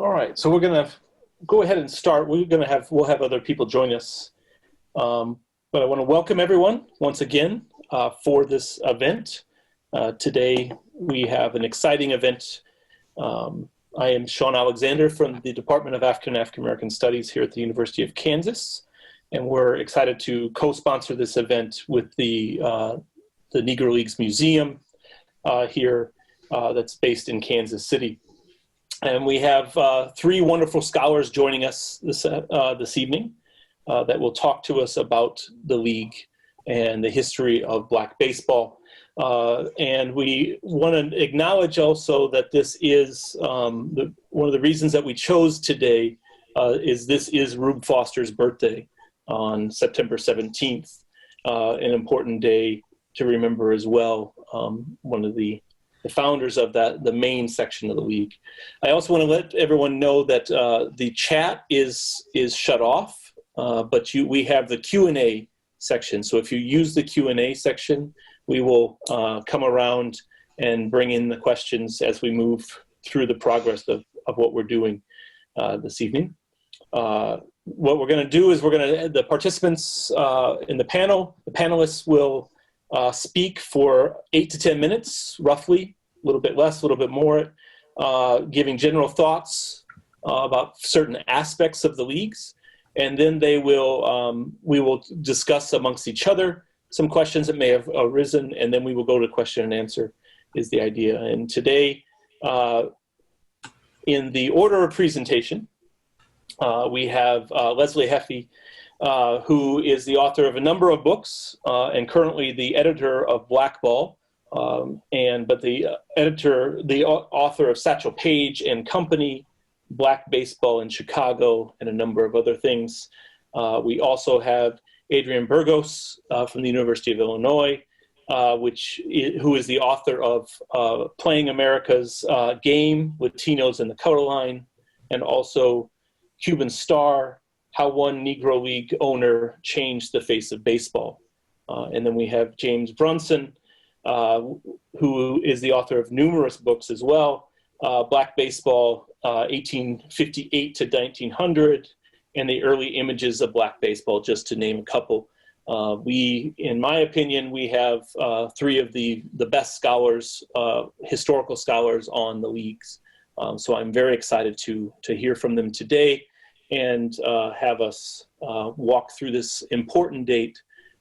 All right, so we're going to go ahead and start. We'll have other people join us, but I want to welcome everyone once again for this event. Today we have an exciting event. I am Sean Alexander from the Department of African American Studies here at the University of Kansas, and we're excited to co-sponsor this event with the Negro Leagues Museum here that's based in Kansas City. And we have three wonderful scholars joining us this evening that will talk to us about the league and the history of Black baseball. And we want to acknowledge also that this is one of the reasons that we chose today is this is Rube Foster's birthday on September 17th, an important day to remember as well. One of the founders of the main section of the league. I also want to let everyone know that the chat is shut off, but we have the Q&A section. So if you use the Q&A section, we will come around and bring in the questions as we move through the progress of what we're doing this evening. What we're going to do is the participants in the panel, the panelists will speak for 8 to 10 minutes, roughly, a little bit less, a little bit more, giving general thoughts about certain aspects of the leagues. And then we will discuss amongst each other some questions that may have arisen, and then we will go to question and answer is the idea. And today, in the order of presentation, we have Leslie Heffy, who is the author of a number of books and currently the editor of Blackball, but the author of Satchel Paige and Company, Black Baseball in Chicago, and a number of other things. We also have Adrian Burgos from the University of Illinois, who is the author of Playing America's Game, Latinos in the Color Line, and also Cuban Star, How One Negro League Owner Changed the Face of Baseball. And then we have James Brunson, who is the author of numerous books as well, Black Baseball, 1858 to 1900, and the early images of Black baseball, just to name a couple. In my opinion, we have three of the best scholars, historical scholars on the leagues. So I'm very excited to hear from them today and have us walk through this important date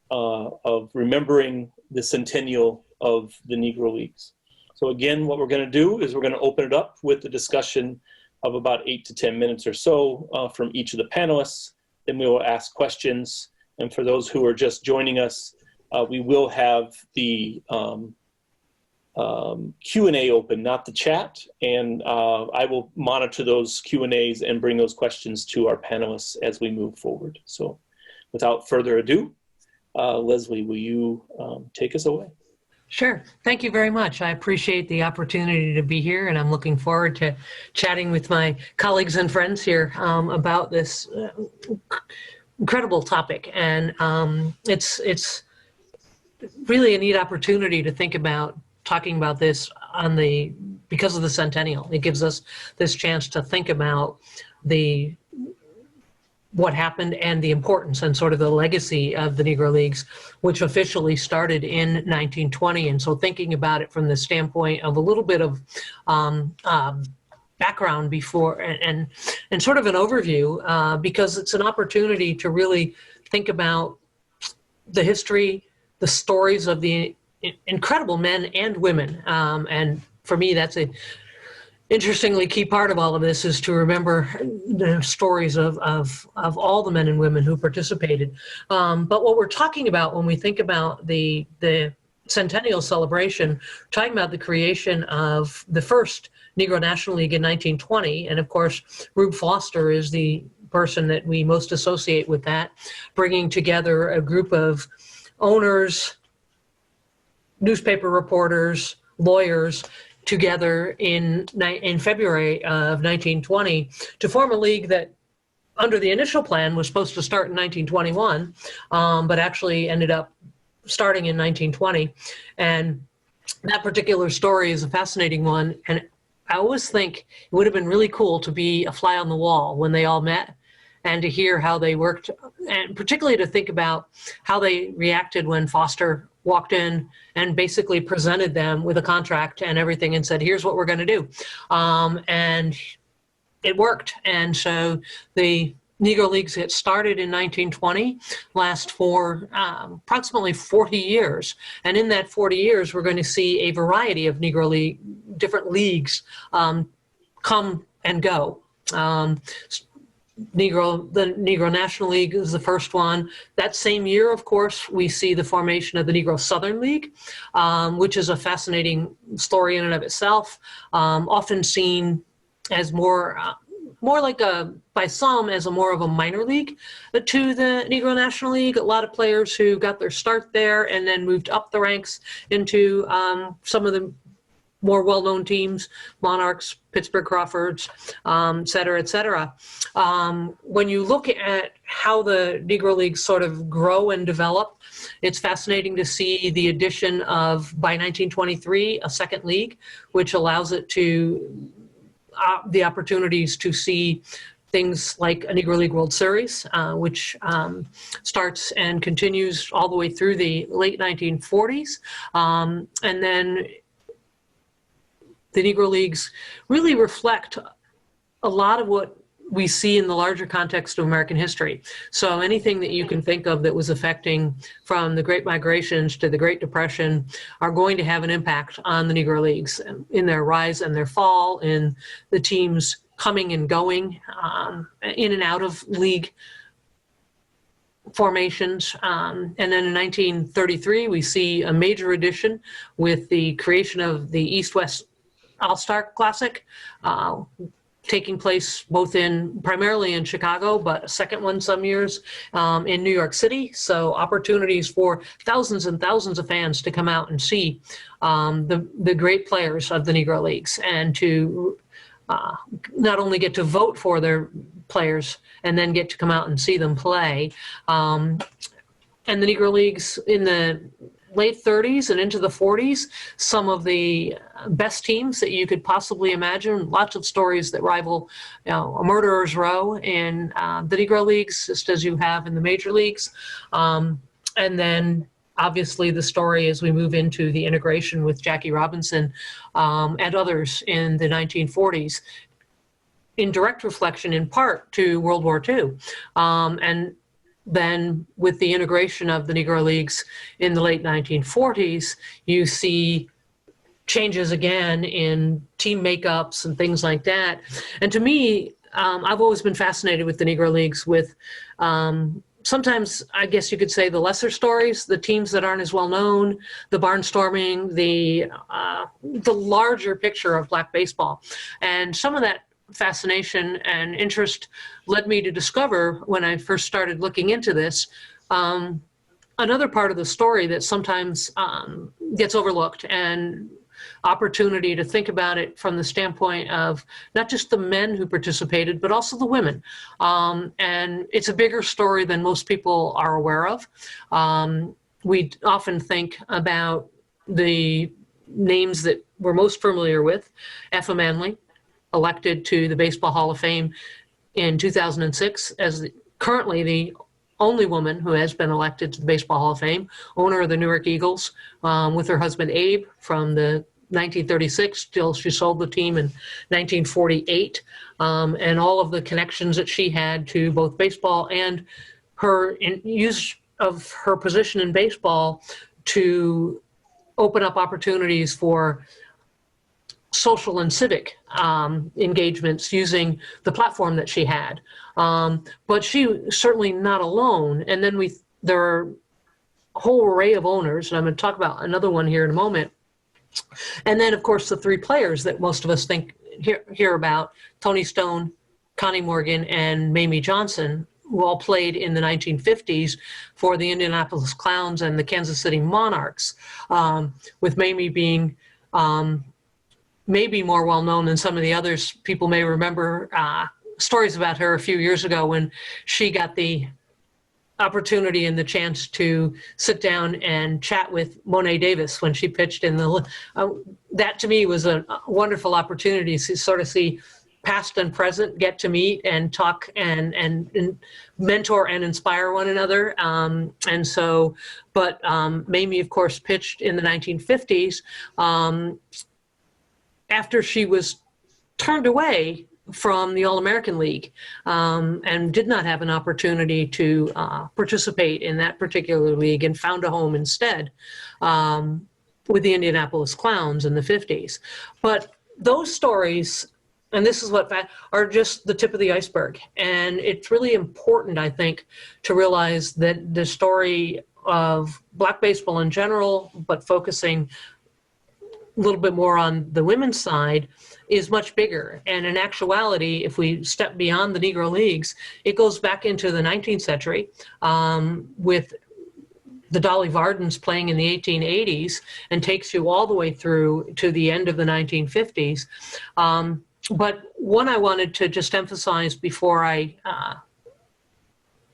of remembering the centennial of the Negro Leagues. So again, what we're going to do is we're going to open it up with a discussion of about 8 to 10 minutes or so from each of the panelists. Then we will ask questions. And for those who are just joining us, we will have the Q&A open, not the chat. And I will monitor those Q&As and bring those questions to our panelists as we move forward. So without further ado, Leslie, will you take us away? Sure. Thank you very much. I appreciate the opportunity to be here, and I'm looking forward to chatting with my colleagues and friends here about this incredible topic. And it's really a neat opportunity to think about talking about this because of the centennial. It gives us this chance to think about what happened and the importance and sort of the legacy of the Negro Leagues, which officially started in 1920. And so thinking about it from the standpoint of a little bit of background before and sort of an overview, because it's an opportunity to really think about the history, the stories of the incredible men and women. And for me, that's a interestingly key part of all of this is to remember the stories of all the men and women who participated. But what we're talking about when we think about the centennial celebration, we're talking about the creation of the first Negro National League in 1920. And of course, Rube Foster is the person that we most associate with that, bringing together a group of owners, newspaper reporters, lawyers, together in February of 1920 to form a league that, under the initial plan, was supposed to start in 1921, but actually ended up starting in 1920. And that particular story is a fascinating one, and I always think it would have been really cool to be a fly on the wall when they all met and to hear how they worked, and particularly to think about how they reacted when Foster walked in and basically presented them with a contract and everything and said, here's what we're going to do. And it worked. And so the Negro Leagues get started in 1920, last for approximately 40 years. And in that 40 years, we're going to see a variety of different leagues come and go. The Negro National League is the first one. That same year, of course, we see the formation of the Negro Southern League, which is a fascinating story in and of itself, often seen as more like by some as more of a minor league to the Negro National League. A lot of players who got their start there and then moved up the ranks into some of the more well-known teams, Monarchs, Pittsburgh Crawfords, et cetera, et cetera. When you look at how the Negro Leagues sort of grow and develop, it's fascinating to see the addition of, by 1923, a second league, which allows it to the opportunities to see things like a Negro League World Series, which starts and continues all the way through the late 1940s. And then the Negro Leagues really reflect a lot of what we see in the larger context of American history. So anything that you can think of that was affecting from the Great Migrations to the Great Depression are going to have an impact on the Negro Leagues in their rise and their fall, in the teams coming and going, in and out of league formations. And then in 1933, we see a major addition with the creation of the East-West All-Star Classic, taking place primarily in Chicago, but a second one some years in New York City. So opportunities for thousands and thousands of fans to come out and see the great players of the Negro Leagues, and to not only get to vote for their players and then get to come out and see them play. And the Negro Leagues in the late 30s and into the 40s, some of the best teams that you could possibly imagine. Lots of stories that rival, a murderer's row in the Negro Leagues, just as you have in the major leagues. And then obviously the story as we move into the integration with Jackie Robinson and others in the 1940s, in direct reflection in part to World War II. And then with the integration of the Negro Leagues in the late 1940s, you see changes again in team makeups and things like that. And to me, I've always been fascinated with the Negro Leagues with sometimes, I guess you could say, the lesser stories, the teams that aren't as well known, the barnstorming, the larger picture of black baseball. And some of that fascination and interest led me to discover, when I first started looking into this, another part of the story that sometimes gets overlooked, and opportunity to think about it from the standpoint of not just the men who participated, but also the women. And it's a bigger story than most people are aware of. We often think about the names that we're most familiar with. Effa Manley, elected to the Baseball Hall of Fame in 2006 as currently the only woman who has been elected to the Baseball Hall of Fame, owner of the Newark Eagles, with her husband Abe from the 1936 till she sold the team in 1948, and all of the connections that she had to both baseball and her use of her position in baseball to open up opportunities for social and civic engagements using the platform that she had. But she was certainly not alone. And then there are a whole array of owners, and I'm going to talk about another one here in a moment. And then, of course, the three players that most of us hear about, Tony Stone, Connie Morgan, and Mamie Johnson, who all played in the 1950s for the Indianapolis Clowns and the Kansas City Monarchs, with Mamie being maybe more well-known than some of the others. People may remember stories about her a few years ago when she got the opportunity and the chance to sit down and chat with Monet Davis when she pitched in the, that to me was a wonderful opportunity to sort of see past and present get to meet and talk and mentor and inspire one another. And so, but Mamie, of course, pitched in the 1950s after she was turned away from the All-American League and did not have an opportunity to participate in that particular league and found a home instead with the Indianapolis Clowns in the 50s. But those stories, and this is what are just the tip of the iceberg. And it's really important, I think, to realize that the story of Black baseball in general, but focusing a little bit more on the women's side, is much bigger. And in actuality, if we step beyond the Negro Leagues, it goes back into the 19th century with the Dolly Vardens playing in the 1880s and takes you all the way through to the end of the 1950s. But one I wanted to just emphasize before I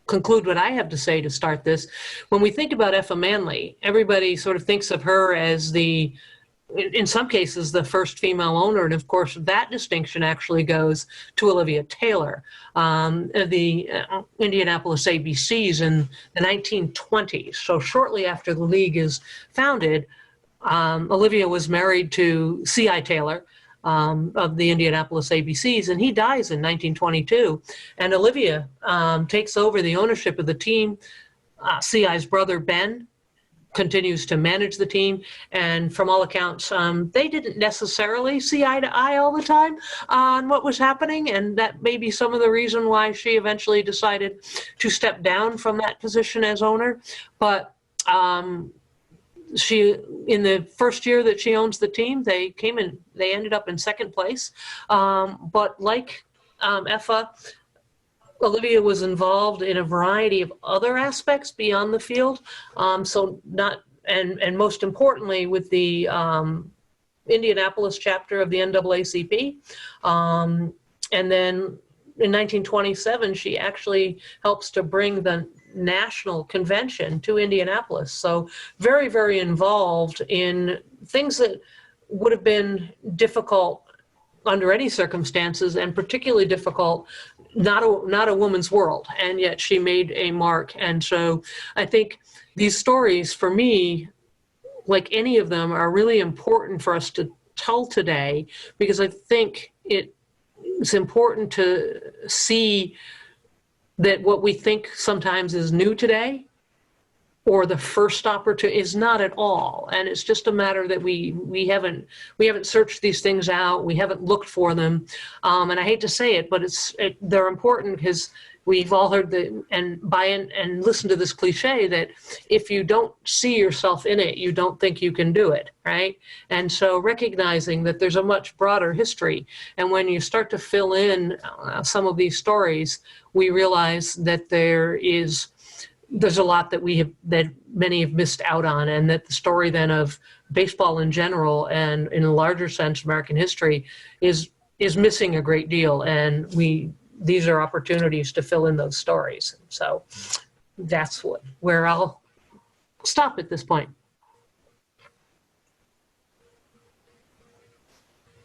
conclude what I have to say to start this, when we think about Effa Manley, everybody sort of thinks of her as the, in some cases, the first female owner. And of course, that distinction actually goes to Olivia Taylor, the Indianapolis ABCs in the 1920s. So shortly after the league is founded, Olivia was married to C.I. Taylor, of the Indianapolis ABCs, and he dies in 1922. And Olivia takes over the ownership of the team. C.I.'s brother, Ben, continues to manage the team. And from all accounts, they didn't necessarily see eye to eye all the time on what was happening. And that may be some of the reason why she eventually decided to step down from that position as owner. But she, in the first year that she owns the team, they ended up in second place. But like Effa, Olivia was involved in a variety of other aspects beyond the field. So not, and most importantly, with the Indianapolis chapter of the NAACP. And then in 1927, she actually helps to bring the national convention to Indianapolis. So very, very involved in things that would have been difficult under any circumstances, and particularly difficult, not a woman's world, and yet she made a mark. And so I think these stories, for me, like any of them, are really important for us to tell today, because I think it's important to see that what we think sometimes is new today, or the first opportunity, is not at all. And it's just a matter that we haven't searched these things out. We haven't looked for them. And I hate to say it, but they're important, because we've all heard and listen to this cliche that if you don't see yourself in it, you don't think you can do it, right? And so recognizing that there's a much broader history, and when you start to fill in some of these stories, we realize that there's a lot that many have missed out on, and that the story then of baseball in general, and in a larger sense American history, is missing a great deal. And these are opportunities to fill in those stories. So that's where I'll stop at this point.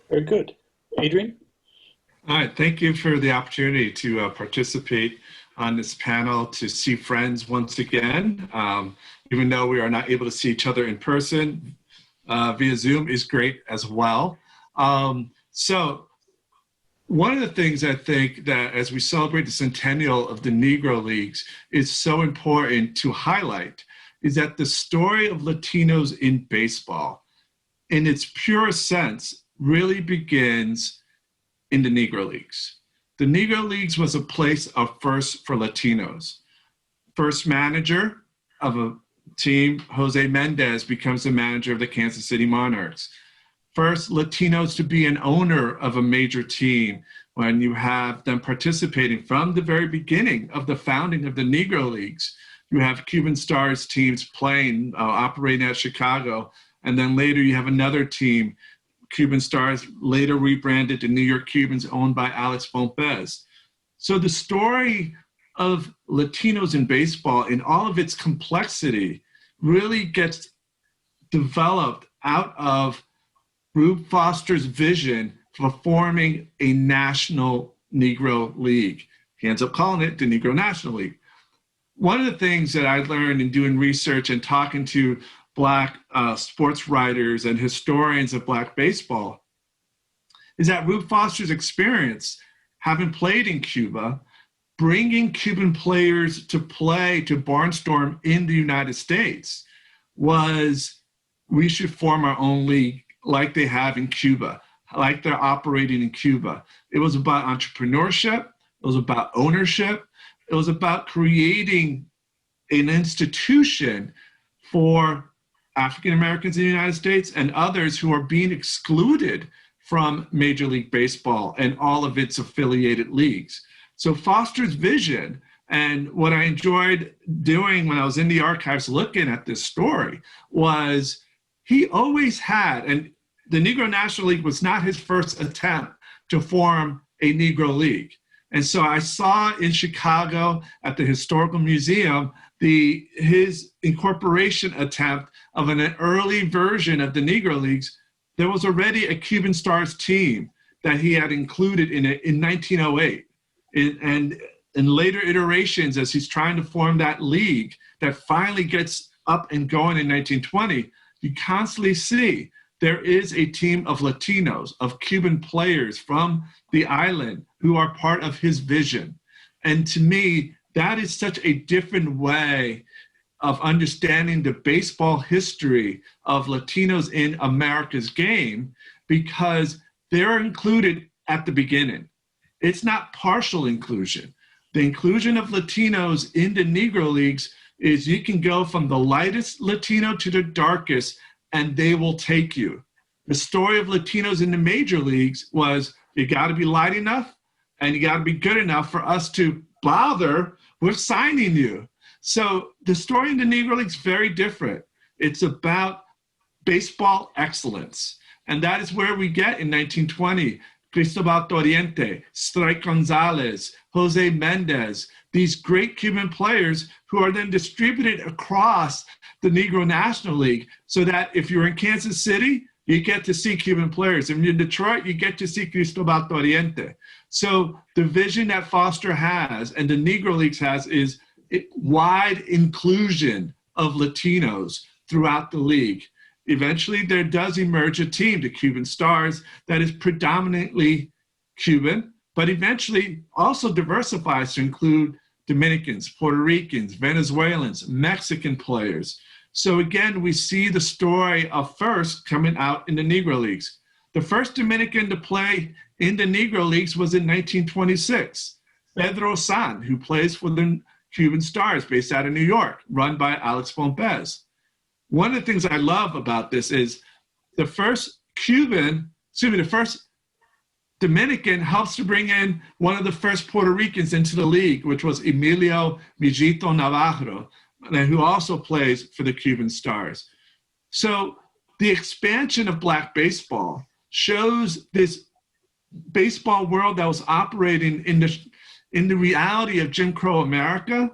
Very good. Adrian? All right, thank you for the opportunity to participate on this panel, to see friends once again. Even though we are not able to see each other in person, via Zoom is great as well. So one of the things I think that as we celebrate the centennial of the Negro Leagues is so important to highlight is that the story of Latinos in baseball, in its purest sense, really begins in the Negro Leagues. The Negro Leagues was a place of first for Latinos. First manager of a team, Jose Mendez, becomes the manager of the Kansas City Monarchs. First Latinos to be an owner of a major team, when you have them participating from the very beginning of the founding of the Negro Leagues. You have Cuban Stars teams playing, operating at Chicago, and then later you have another team, Cuban Stars, later rebranded to New York Cubans, owned by Alex Pompez. So the story of Latinos in baseball in all of its complexity really gets developed out of Rube Foster's vision for forming a national Negro League. He ends up calling it the Negro National League. One of the things that I learned in doing research and talking to Black sports writers and historians of Black baseball is that Rube Foster's experience, having played in Cuba, bringing Cuban players to play, to barnstorm in the United States, was we should form our own league like they have in Cuba, like they're operating in Cuba. It was about entrepreneurship. It was about ownership. It was about creating an institution for African Americans in the United States and others who are being excluded from Major League Baseball and all of its affiliated leagues. So Foster's vision, and what I enjoyed doing when I was in the archives looking at this story, was he always had, and the Negro National League was not his first attempt to form a Negro League. And so I saw in Chicago at the Historical Museum his incorporation attempt of an early version of the Negro Leagues. There was already a Cuban Stars team that he had included in it in 1908. And in later iterations, as he's trying to form that league that finally gets up and going in 1920, you constantly see there is a team of Latinos, of Cuban players from the island who are part of his vision. And to me, that is such a different way of understanding the baseball history of Latinos in America's game, because they're included at the beginning. It's not partial inclusion. The inclusion of Latinos in the Negro Leagues is you can go from the lightest Latino to the darkest, and they will take you. The story of Latinos in the major leagues was you got to be light enough and you got to be good enough for us to bother with signing you. So the story in the Negro Leagues is very different. It's about baseball excellence. And that is where we get in 1920, Cristobal Toriente, Strike Gonzalez, Jose Mendez, these great Cuban players who are then distributed across the Negro National League, so that if you're in Kansas City, you get to see Cuban players. If you're in Detroit, you get to see Cristobal Toriente. So the vision that Foster has and the Negro Leagues has is wide inclusion of Latinos throughout the league. Eventually, there does emerge a team, the Cuban Stars, that is predominantly Cuban, but eventually also diversifies to include Dominicans, Puerto Ricans, Venezuelans, Mexican players. So again, we see the story of first coming out in the Negro Leagues. The first Dominican to play in the Negro Leagues was in 1926, Pedro San, who plays for the Cuban Stars based out of New York, run by Alex Pompez. One of the things I love about this is the first Dominican helps to bring in one of the first Puerto Ricans into the league, which was Emilio Millito Navarro, who also plays for the Cuban Stars. So the expansion of Black baseball shows this baseball world that was operating in the reality of Jim Crow America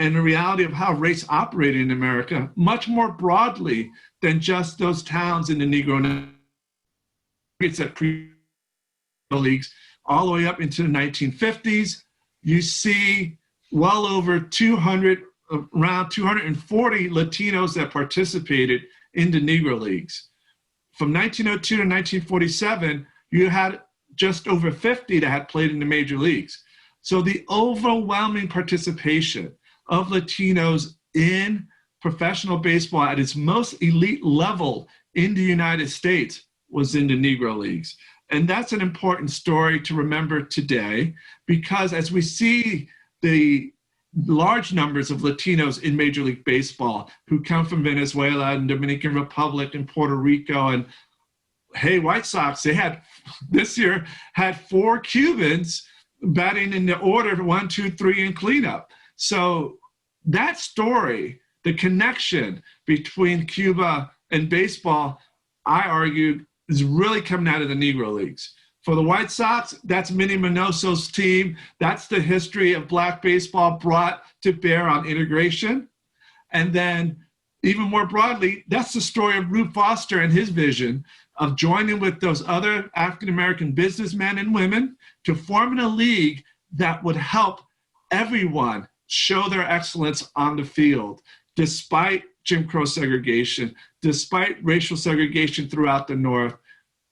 and the reality of how race operated in America much more broadly than just those towns in the Negro Leagues all the way up into the 1950s. You see well over around 240 Latinos that participated in the Negro Leagues. From 1902 to 1947, you had just over 50 that had played in the major leagues. So the overwhelming participation of Latinos in professional baseball at its most elite level in the United States was in the Negro Leagues. And that's an important story to remember today, because as we see the large numbers of Latinos in Major League Baseball who come from Venezuela and Dominican Republic and Puerto Rico, and hey, White Sox, this year had 4 Cubans batting in the order 1, 2, 3 in cleanup. So that story, the connection between Cuba and baseball, I argued, is really coming out of the Negro Leagues. For the White Sox, that's Minnie Minoso's team. That's the history of Black baseball brought to bear on integration. And then even more broadly, that's the story of Rube Foster and his vision of joining with those other African-American businessmen and women to form a league that would help everyone show their excellence on the field, despite Jim Crow segregation, despite racial segregation throughout the North.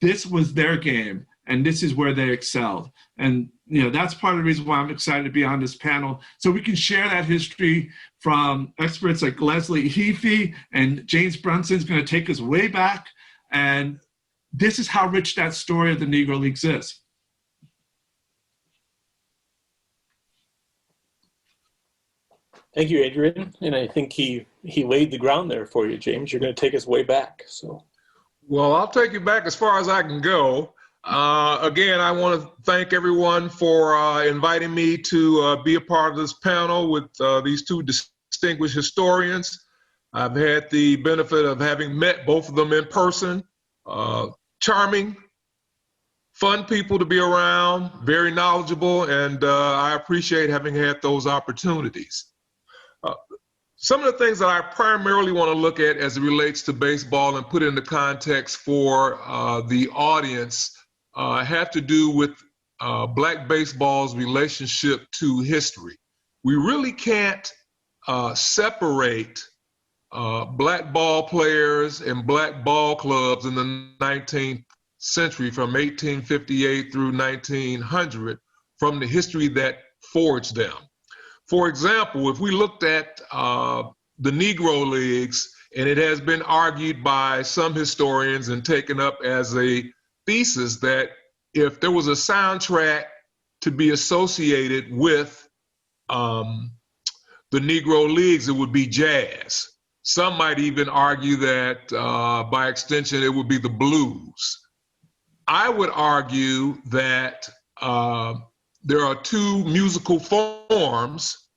This was their game, and this is where they excelled. And that's part of the reason why I'm excited to be on this panel, so we can share that history from experts like Leslie Heafy, and James Brunson's going to take us way back. And this is how rich that story of the Negro Leagues is. Thank you, Adrian. And I think he laid the ground there for you, James. You're going to take us way back. So, well, I'll take you back as far as I can go. Again, I want to thank everyone for inviting me to be a part of this panel with these two distinguished historians. I've had the benefit of having met both of them in person. Charming, fun people to be around, very knowledgeable, and I appreciate having had those opportunities. Some of the things that I primarily want to look at as it relates to baseball and put into context for the audience have to do with Black baseball's relationship to history. We really can't separate Black ball players and Black ball clubs in the 19th century from 1858 through 1900 from the history that forged them. For example, if we looked at the Negro Leagues, and it has been argued by some historians and taken up as a thesis that if there was a soundtrack to be associated with the Negro Leagues, it would be jazz. Some might even argue that by extension, it would be the blues. I would argue that there are two musical forms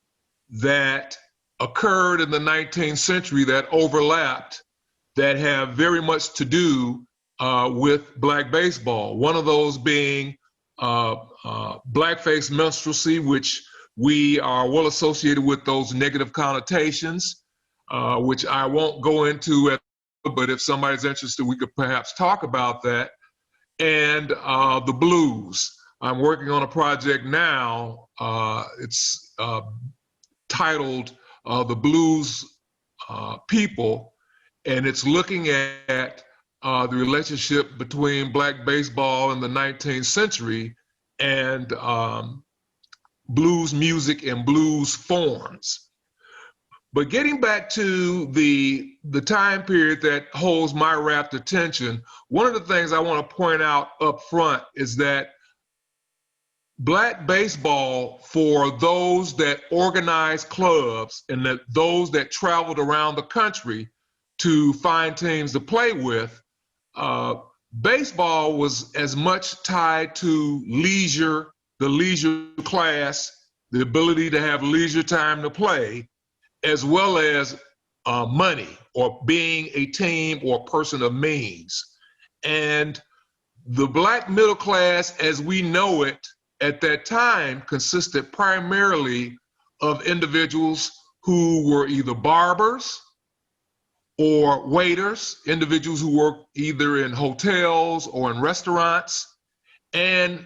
that occurred in the 19th century that overlapped that have very much to do with Black baseball. One of those being blackface minstrelsy, which we are well associated with those negative connotations, which I won't go into, but if somebody's interested, we could perhaps talk about that. And the blues. I'm working on a project now. It's titled The Blues People, and it's looking at the relationship between Black baseball in the 19th century and blues music and blues forms. But getting back to the time period that holds my rapt attention, one of the things I want to point out up front is that Black baseball, for those that organized clubs and those that traveled around the country to find teams to play with, baseball was as much tied to leisure, the leisure class, the ability to have leisure time to play, as well as money or being a team or person of means. And the Black middle class, as we know it at that time, consisted primarily of individuals who were either barbers or waiters, individuals who worked either in hotels or in restaurants, and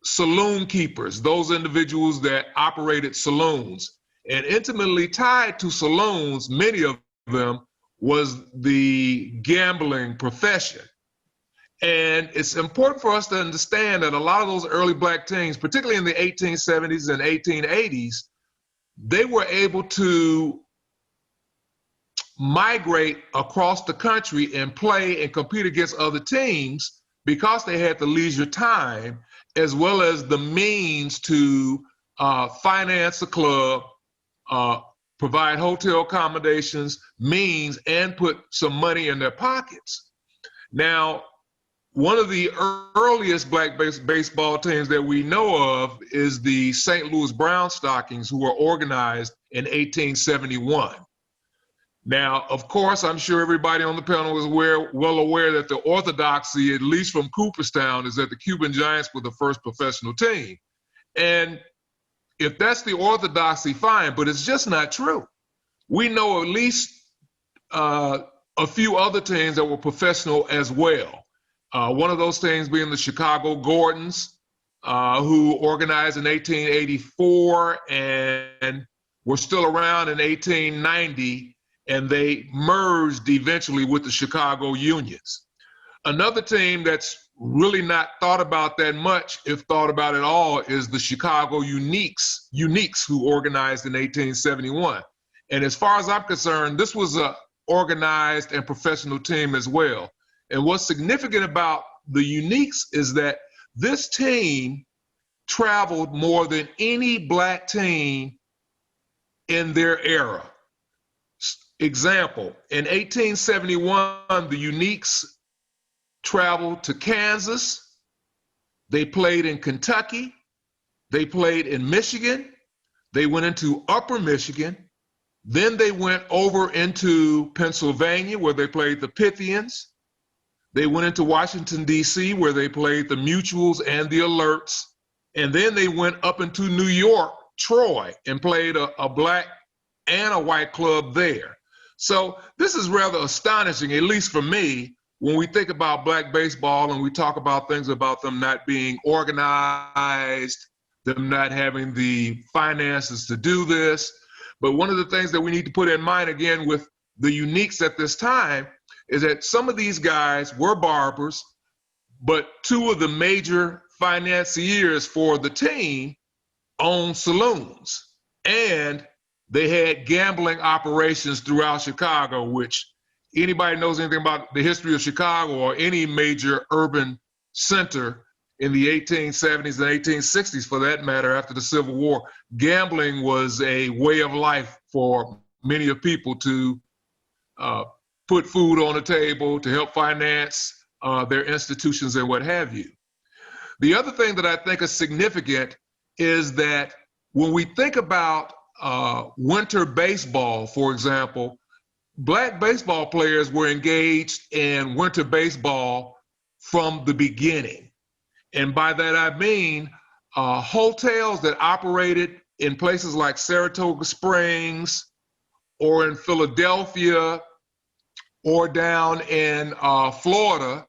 saloon keepers, those individuals that operated saloons. And intimately tied to saloons, many of them, was the gambling profession. And it's important for us to understand that a lot of those early Black teams, particularly in the 1870s and 1880s, they were able to migrate across the country and play and compete against other teams because they had the leisure time as well as the means to finance the club, provide hotel accommodations, means, and put some money in their pockets. Now, one of the earliest Black baseball teams that we know of is the St. Louis Brown Stockings, who were organized in 1871. Now, of course, I'm sure everybody on the panel is well aware that the orthodoxy, at least from Cooperstown, is that the Cuban Giants were the first professional team. And if that's the orthodoxy, fine, but it's just not true. We know at least a few other teams that were professional as well. One of those teams being the Chicago Gordons, who organized in 1884 and were still around in 1890, and they merged eventually with the Chicago Unions. Another team that's really not thought about that much, if thought about at all, is the Chicago Uniques, who organized in 1871. And as far as I'm concerned, this was a organized and professional team as well. And what's significant about the Uniques is that this team traveled more than any black team in their era. Example, in 1871, the Uniques traveled to Kansas, they played in Kentucky, they played in Michigan, they went into Upper Michigan, then they went over into Pennsylvania where they played the Pythians, they went into Washington, D.C. where they played the Mutuals and the Alerts, and then they went up into New York, Troy, and played a black and a white club there. So this is rather astonishing, at least for me, when we think about black baseball and we talk about things about them not being organized, them not having the finances to do this. But one of the things that we need to put in mind, again, with the Uniques at this time is that some of these guys were barbers, but two of the major financiers for the team owned saloons. And they had gambling operations throughout Chicago, which anybody knows anything about the history of Chicago or any major urban center in the 1870s and 1860s, for that matter, after the Civil War, gambling was a way of life for many of people to put food on the table, to help finance their institutions and what have you. The other thing that I think is significant is that when we think about winter baseball, for example, black baseball players were engaged in winter baseball from the beginning. And by that I mean hotels that operated in places like Saratoga Springs or in Philadelphia or down in Florida,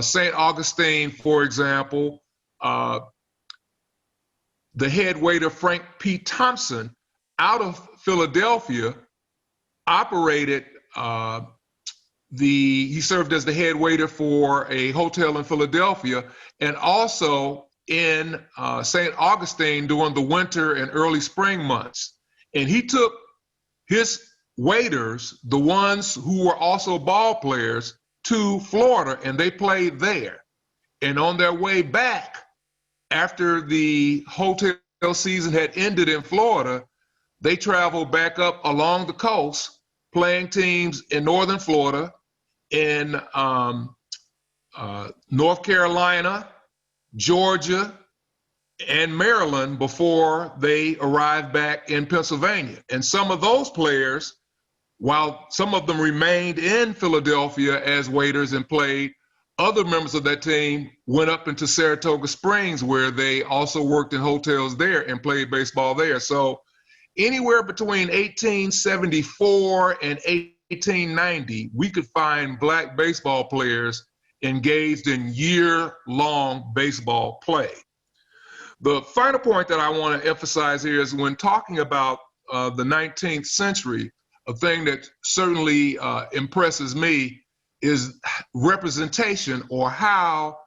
St. Augustine, for example, the head waiter, Frank P. Thompson, out of Philadelphia, operated he served as the head waiter for a hotel in Philadelphia and also in St. Augustine during the winter and early spring months. And he took his waiters, the ones who were also ball players, to Florida, and they played there. And on their way back, after the hotel season had ended in Florida, they traveled back up along the coast, playing teams in northern Florida, in North Carolina, Georgia, and Maryland before they arrived back in Pennsylvania. And some of those players, while some of them remained in Philadelphia as waiters and played, other members of that team went up into Saratoga Springs, where they also worked in hotels there and played baseball there. So anywhere between 1874 and 1890, we could find black baseball players engaged in year-long baseball play. The final point that I want to emphasize here is when talking about the 19th century, a thing that certainly impresses me is representation, or how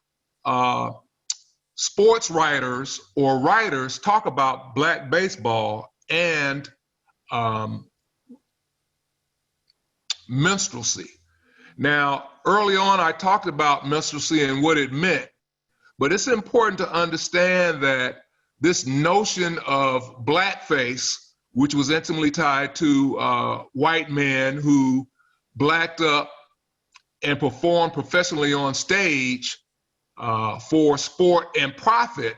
sports writers or writers talk about black baseball and minstrelsy. Now, early on, I talked about minstrelsy and what it meant, but it's important to understand that this notion of blackface, which was intimately tied to white men who blacked up and performed professionally on stage for sport and profit,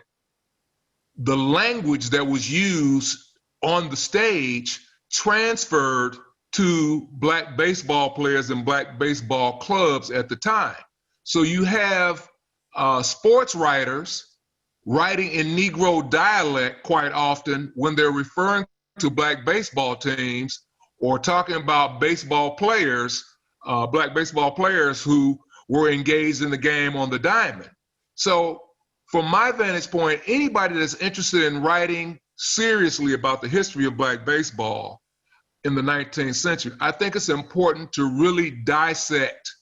the language that was used on the stage transferred to black baseball players and black baseball clubs at the time. So you have sports writers writing in Negro dialect quite often when they're referring to black baseball teams or talking about baseball players, black baseball players who were engaged in the game on the diamond. So from my vantage point, anybody that's interested in writing seriously about the history of black baseball in the 19th century, I think it's important to really dissect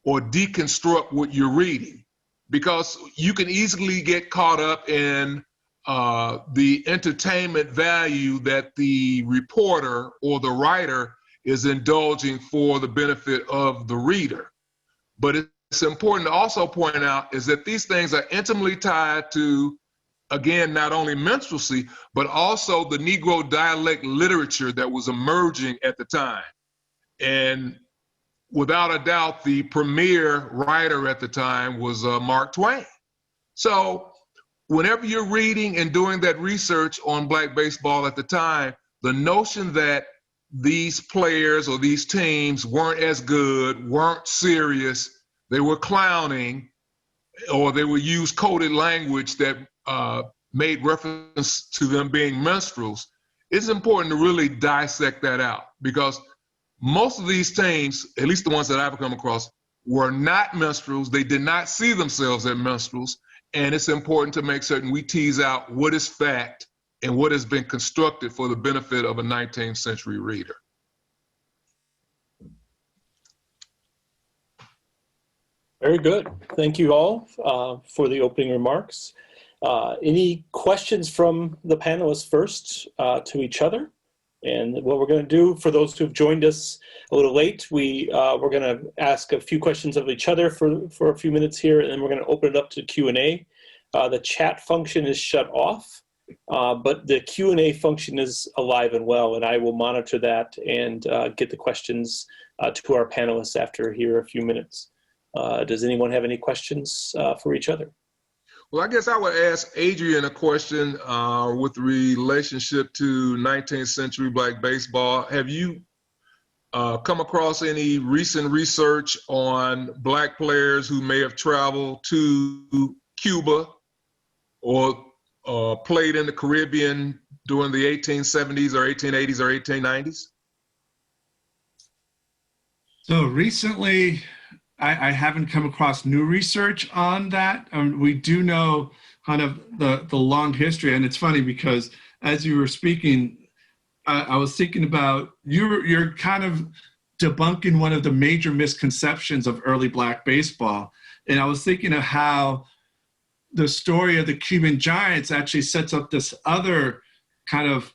or deconstruct what you're reading, because you can easily get caught up in the entertainment value that the reporter or the writer is indulging for the benefit of the reader. But it's important to also point out is that these things are intimately tied to, again, not only minstrelsy, but also the Negro dialect literature that was emerging at the time. And without a doubt, the premier writer at the time was Mark Twain. So whenever you're reading and doing that research on black baseball at the time, the notion that these players or these teams weren't as good, weren't serious, they were clowning, or they would use coded language that made reference to them being minstrels, it's important to really dissect that out, because most of these teams, at least the ones that I've come across, were not minstrels. They did not see themselves as minstrels. And it's important to make certain we tease out what is fact and what has been constructed for the benefit of a 19th century reader. Very good. Thank you all for the opening remarks. Any questions from the panelists first to each other? And what we're going to do, for those who've joined us a little late, we're going to ask a few questions of each other for a few minutes here, and then we're going to open it up to Q&A. The chat function is shut off, but the Q&A function is alive and well, and I will monitor that and get the questions to our panelists after here a few minutes. Does anyone have any questions for each other? Well, I guess I would ask Adrian a question with relationship to 19th century black baseball. Have you come across any recent research on black players who may have traveled to Cuba or played in the Caribbean during the 1870s or 1880s or 1890s? So recently, I haven't come across new research on that. We do know kind of the long history, and it's funny because as you were speaking, I was thinking about you're kind of debunking one of the major misconceptions of early black baseball, and I was thinking of how the story of the Cuban Giants actually sets up this other kind of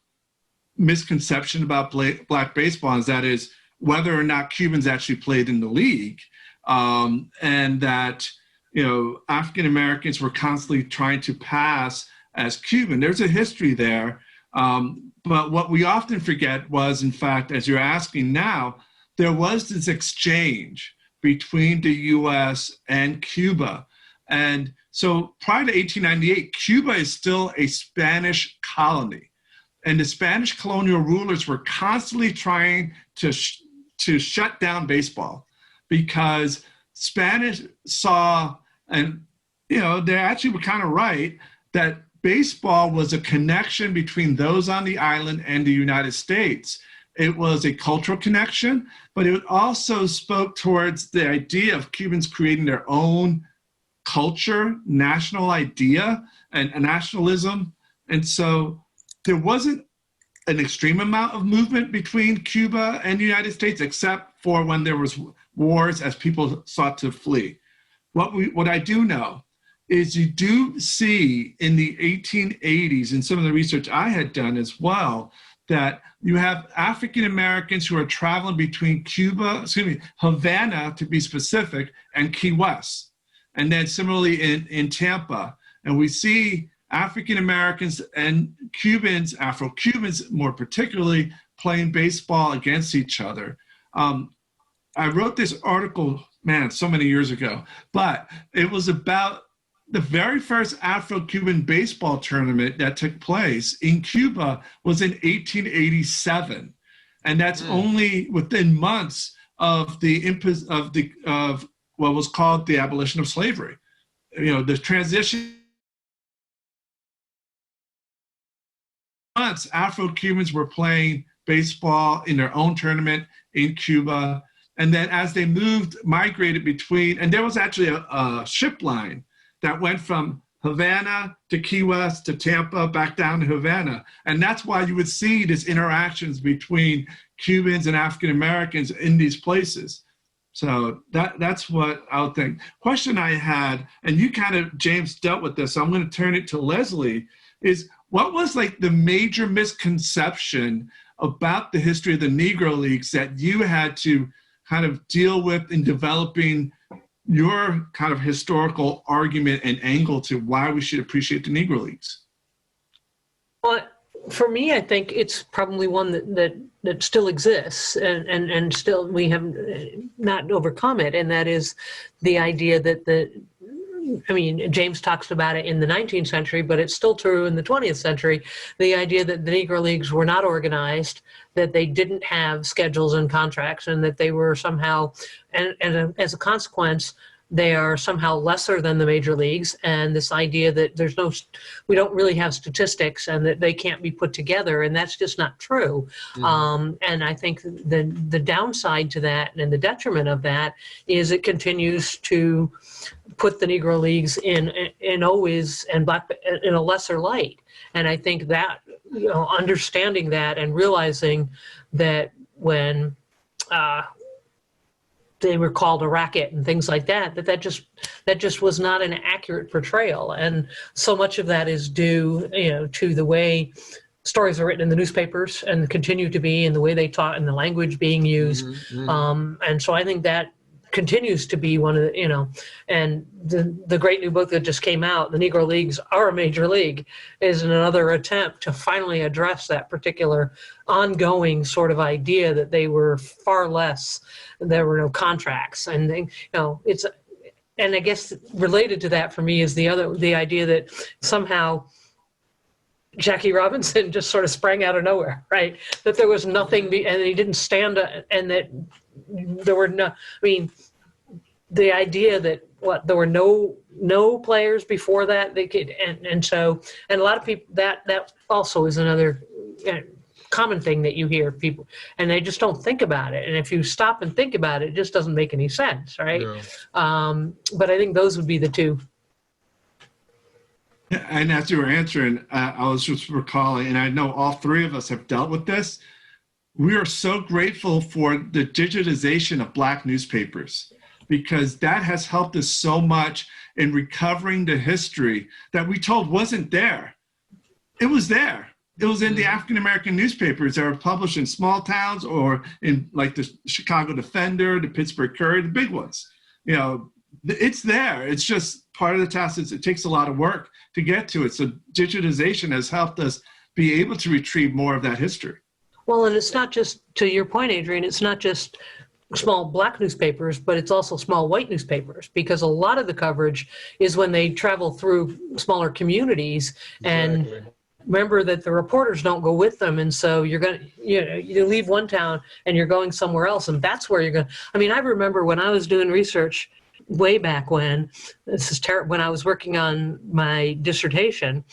misconception about black baseball, and that is whether or not Cubans actually played in the league. And that, African Americans were constantly trying to pass as Cuban. There's a history there. But what we often forget was, in fact, as you're asking now, there was this exchange between the US and Cuba. And so prior to 1898, Cuba is still a Spanish colony. And the Spanish colonial rulers were constantly trying to shut down baseball, because Spanish saw, and they actually were kind of right, that baseball was a connection between those on the island and the United States. It was a cultural connection, but it also spoke towards the idea of Cubans creating their own culture, national idea, and nationalism. And so there wasn't an extreme amount of movement between Cuba and the United States, except for when there was wars as people sought to flee. What I do know is you do see in the 1880s, and some of the research I had done as well, that you have African Americans who are traveling between Havana to be specific, and Key West. And then similarly in Tampa. And we see African Americans and Cubans, Afro-Cubans more particularly, playing baseball against each other. I wrote this article, so many years ago, but it was about the very first Afro-Cuban baseball tournament that took place in Cuba was in 1887. And that's only within months of of what was called the abolition of slavery. The transition months, Afro-Cubans were playing baseball in their own tournament in Cuba. And then as they migrated between, and there was actually a ship line that went from Havana to Key West to Tampa, back down to Havana. And that's why you would see these interactions between Cubans and African Americans in these places. So that's what I would think. Question I had, and you kind of, James, dealt with this, so I'm going to turn it to Leslie, is what was like the major misconception about the history of the Negro Leagues that you had to kind of deal with in developing your kind of historical argument and angle to why we should appreciate the Negro Leagues? Well, for me, I think it's probably one that still exists and still we have not overcome it, and that is the idea that James talks about it in the 19th century, but it's still true in the 20th century, the idea that the Negro Leagues were not organized, that they didn't have schedules and contracts, and that they were somehow, and as a consequence, they are somehow lesser than the major leagues, and this idea that we don't really have statistics and that they can't be put together, and that's just not true. And I think the downside to that and the detriment of that is it continues to put the Negro Leagues in always and black in a lesser light. And I think that understanding that and realizing that when they were called a racket and things like that just was not an accurate portrayal. And so much of that is due, to the way stories are written in the newspapers and continue to be, and the way they taught and the language being used. And so I think that continues to be one of the, and the great new book that just came out, The Negro Leagues Are a Major League, is another attempt to finally address that particular ongoing sort of idea that they were far less, there were no contracts. And, and I guess related to that for me is the idea that somehow Jackie Robinson just sort of sprang out of nowhere, right? That there was nothing, and he didn't stand, and that there were no, the idea that there were no players before that they could, and so, and a lot of people, that also is another common thing that you hear people, and they just don't think about it. And if you stop and think about it, it just doesn't make any sense, right? Yeah. But I think those would be the two. And as you were answering, I was just recalling, and I know all three of us have dealt with this. We are so grateful for the digitization of Black newspapers, because that has helped us so much in recovering the history that we told wasn't there. It was there. It was in the African-American newspapers that were published in small towns or in like the Chicago Defender, the Pittsburgh Courier, the big ones. It's there. It's just part of the task. It takes a lot of work to get to it. So digitization has helped us be able to retrieve more of that history. Well, and it's not just, to your point, Adrian, it's not just small Black newspapers, but it's also small white newspapers, because a lot of the coverage is when they travel through smaller communities. Exactly. And remember that the reporters don't go with them. And so you're going to, you leave one town and you're going somewhere else. And that's where you're going to, I remember when I was doing research way back when, when I was working on my dissertation,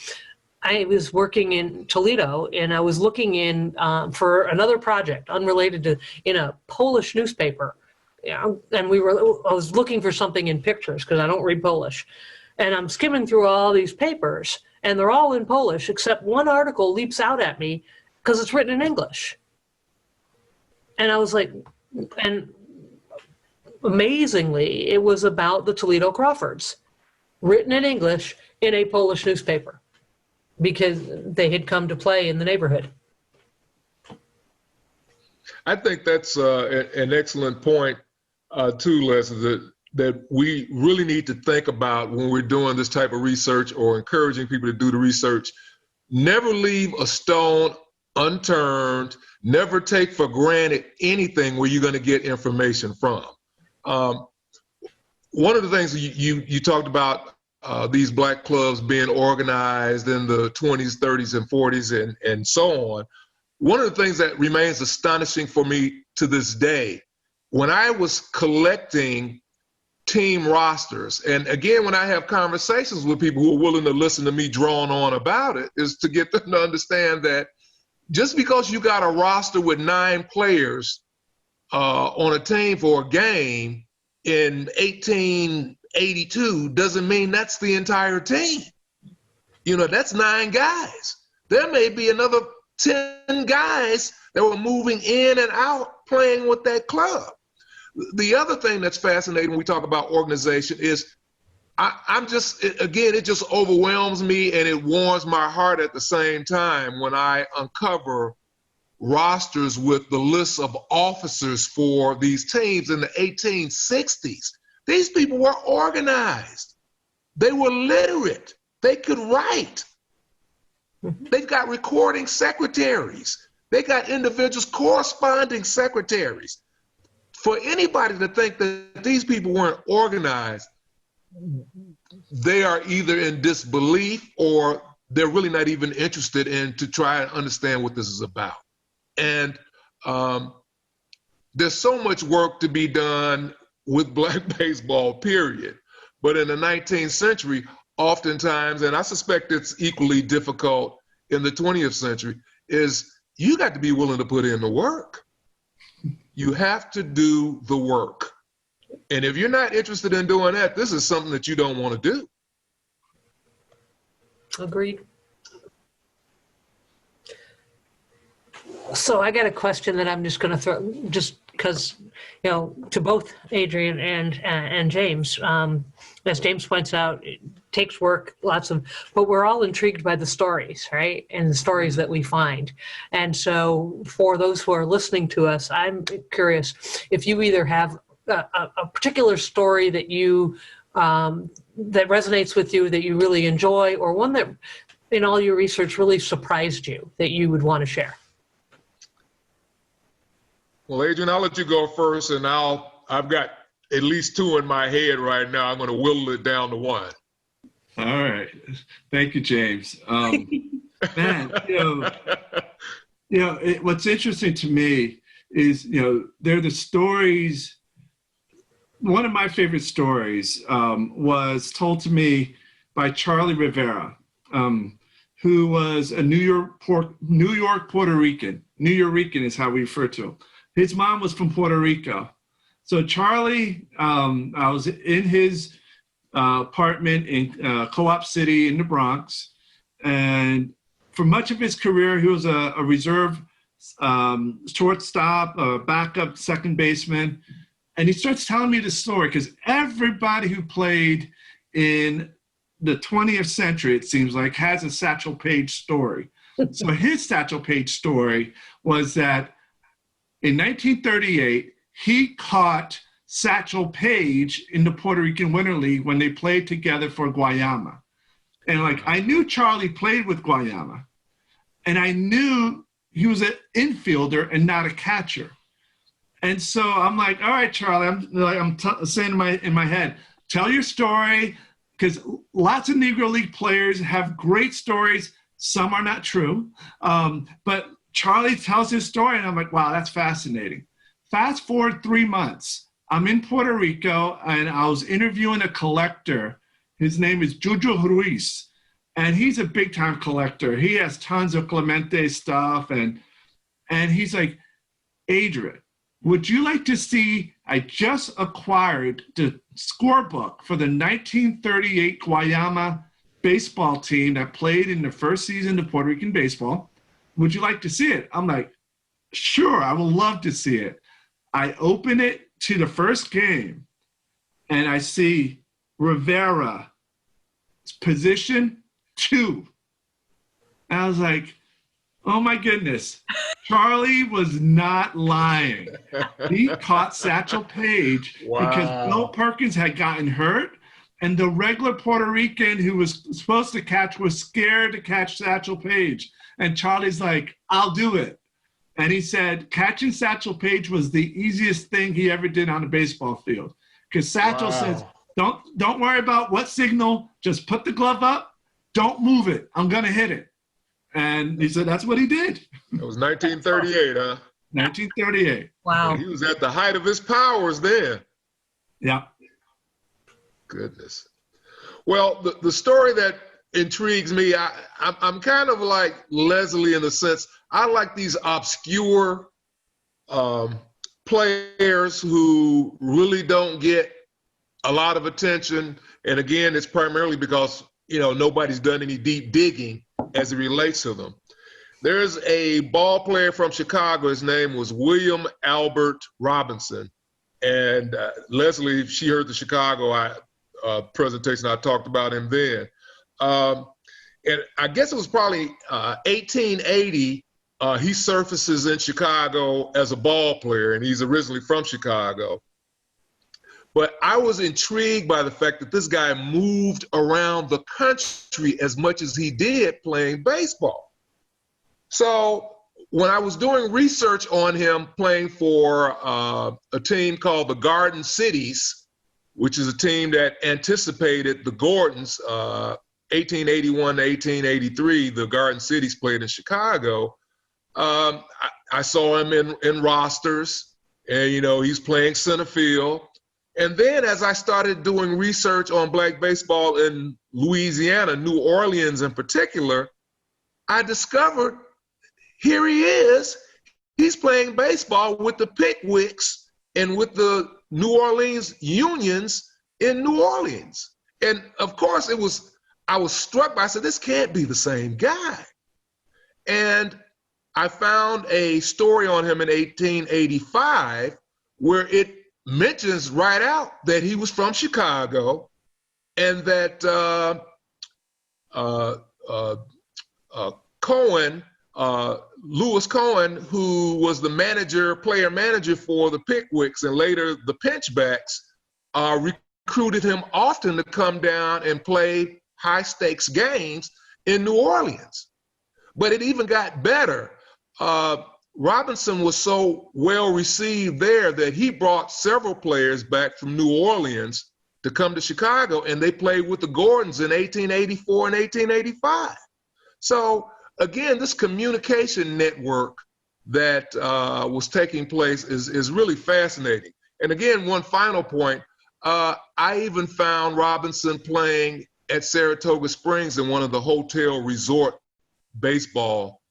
I was working in Toledo, and I was looking in for another project unrelated to, in a Polish newspaper. And I was looking for something in pictures because I don't read Polish. And I'm skimming through all these papers, and they're all in Polish, except one article leaps out at me because it's written in English. And I was like, and amazingly, it was about the Toledo Crawfords, written in English in a Polish newspaper, because they had come to play in the neighborhood. I think that's an excellent point, too, Leslie, that we really need to think about when we're doing this type of research or encouraging people to do the research. Never leave a stone unturned. Never take for granted anything where you're going to get information from. One of the things you talked about, these Black clubs being organized in the 20s, 30s, and 40s, and so on. one of the things that remains astonishing for me to this day, when I was collecting team rosters, and again, when I have conversations with people who are willing to listen to me drone on about it, is to get them to understand that just because you got a roster with 9 players on a team for a game in 1882 doesn't mean that's the entire team. You know, that's 9 guys. There may be another 10 guys that were moving in and out playing with that club. The other thing that's fascinating when we talk about organization is I'm just, again, it just overwhelms me and it warms my heart at the same time when I uncover rosters with the lists of officers for these teams in the 1860s. These people were organized. They were literate. They could write. They've got recording secretaries. They got individuals corresponding secretaries. For anybody to think that these people weren't organized, they are either in disbelief or they're really not even interested in to try and understand what this is about. And there's so much work to be done with black baseball, period. But in the 19th century, oftentimes, and I suspect it's equally difficult in the 20th century, is you got to be willing to put in the work. You have to do the work. And if you're not interested in doing that, this is something that you don't want to do. Agreed. So I got a question that I'm just going to throw, just because, you know, to both Adrian and James. As James points out, it takes work, but we're all intrigued by the stories, right? And the stories that we find. And so for those who are listening to us, I'm curious if you either have a particular story that you that resonates with you, that you really enjoy, or one that in all your research really surprised you that you would want to share. Well, Adrian, I'll let you go first, and I've got at least 2 in my head right now. I'm going to whittle it down to 1. All right. Thank you, James. Man, what's interesting to me is, they're the stories. One of my favorite stories was told to me by Charlie Rivera, who was a New York Puerto Rican. New Yorican is how we refer to him. His mom was from Puerto Rico. So Charlie, I was in his apartment in Co-op City in the Bronx. And for much of his career, he was a reserve shortstop, a backup second baseman. And he starts telling me the story because everybody who played in the 20th century, it seems like, has a Satchel Paige story. So his Satchel Paige story was that in 1938, he caught Satchel Paige in the Puerto Rican Winter League when they played together for Guayama. And I knew Charlie played with Guayama, and I knew he was an infielder and not a catcher. And so I'm like, all right, Charlie, I'm saying in my head, tell your story, because lots of Negro League players have great stories. Some are not true. But Charlie tells his story, and I'm like, wow, that's fascinating. Fast forward 3 months. I'm in Puerto Rico, and I was interviewing a collector. His name is Juju Ruiz, and he's a big-time collector. He has tons of Clemente stuff, and he's like, Adrian, would you like to see, I just acquired the scorebook for the 1938 Guayama baseball team that played in the first season of Puerto Rican baseball. Would you like to see it? I'm like, sure, I would love to see it. I open it to the first game, and I see Rivera, position 2. And I was like, oh my goodness, Charlie was not lying. He caught Satchel Paige because Bill Perkins had gotten hurt, and the regular Puerto Rican who was supposed to catch was scared to catch Satchel Paige. And Charlie's like, I'll do it. And he said catching Satchel Paige was the easiest thing he ever did on a baseball field. Because Satchel says, don't worry about what signal, just put the glove up, don't move it, I'm gonna hit it. And he said that's what he did. It was 1938, huh? 1938. Wow. He was at the height of his powers then. Yeah. Goodness. Well, the story that intrigues me, I'm kind of like Leslie in the sense, I like these obscure players who really don't get a lot of attention. And again, it's primarily because, nobody's done any deep digging as it relates to them. There's a ball player from Chicago. His name was William Albert Robinson. And Leslie, she heard the Chicago presentation. I talked about him then. And I guess it was probably 1880. He surfaces in Chicago as a ball player, and he's originally from Chicago. But I was intrigued by the fact that this guy moved around the country as much as he did playing baseball. So when I was doing research on him playing for a team called the Garden Cities, which is a team that anticipated the Gordons, 1881 to 1883, the Garden Cities played in Chicago. I saw him in rosters, and he's playing center field. And then as I started doing research on black baseball in Louisiana, New Orleans in particular, I discovered here he is. He's playing baseball with the Pickwicks and with the New Orleans Unions in New Orleans. And of course I was struck by, I said, this can't be the same guy. And I found a story on him in 1885 where it mentions right out that he was from Chicago and that Lewis Cohen, who was the player manager for the Pickwicks and later the Pinchbacks, recruited him often to come down and play high stakes games in New Orleans. But it even got better. Robinson was so well received there that he brought several players back from New Orleans to come to Chicago, and they played with the Gordons in 1884 and 1885. So again, this communication network that was taking place is really fascinating. And again, one final point, I even found Robinson playing at Saratoga Springs in one of the hotel resort baseball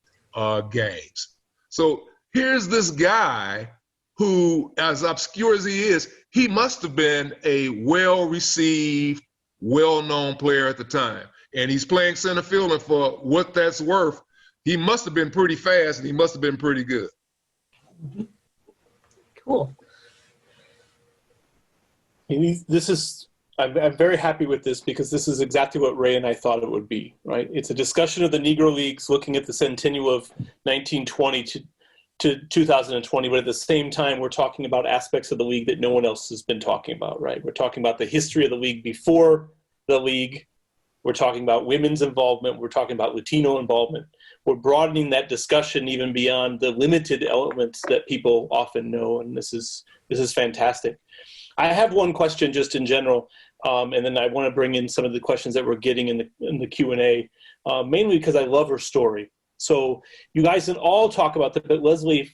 games. So here's this guy who, as obscure as he is, he must have been a well-received, well-known player at the time. And he's playing center field, and for what that's worth, he must have been pretty fast and he must have been pretty good. Cool. I'm very happy with this because this is exactly what Ray and I thought it would be, right? It's a discussion of the Negro Leagues looking at the centennial of 1920 to 2020, but at the same time, we're talking about aspects of the league that no one else has been talking about, right? We're talking about the history of the league before the league. We're talking about women's involvement. We're talking about Latino involvement. We're broadening that discussion even beyond the limited elements that people often know, and this is fantastic. I have one question just in general, and then I want to bring in some of the questions that we're getting in the Q&A, mainly because I love her story. So you guys can all talk about that, but Leslie,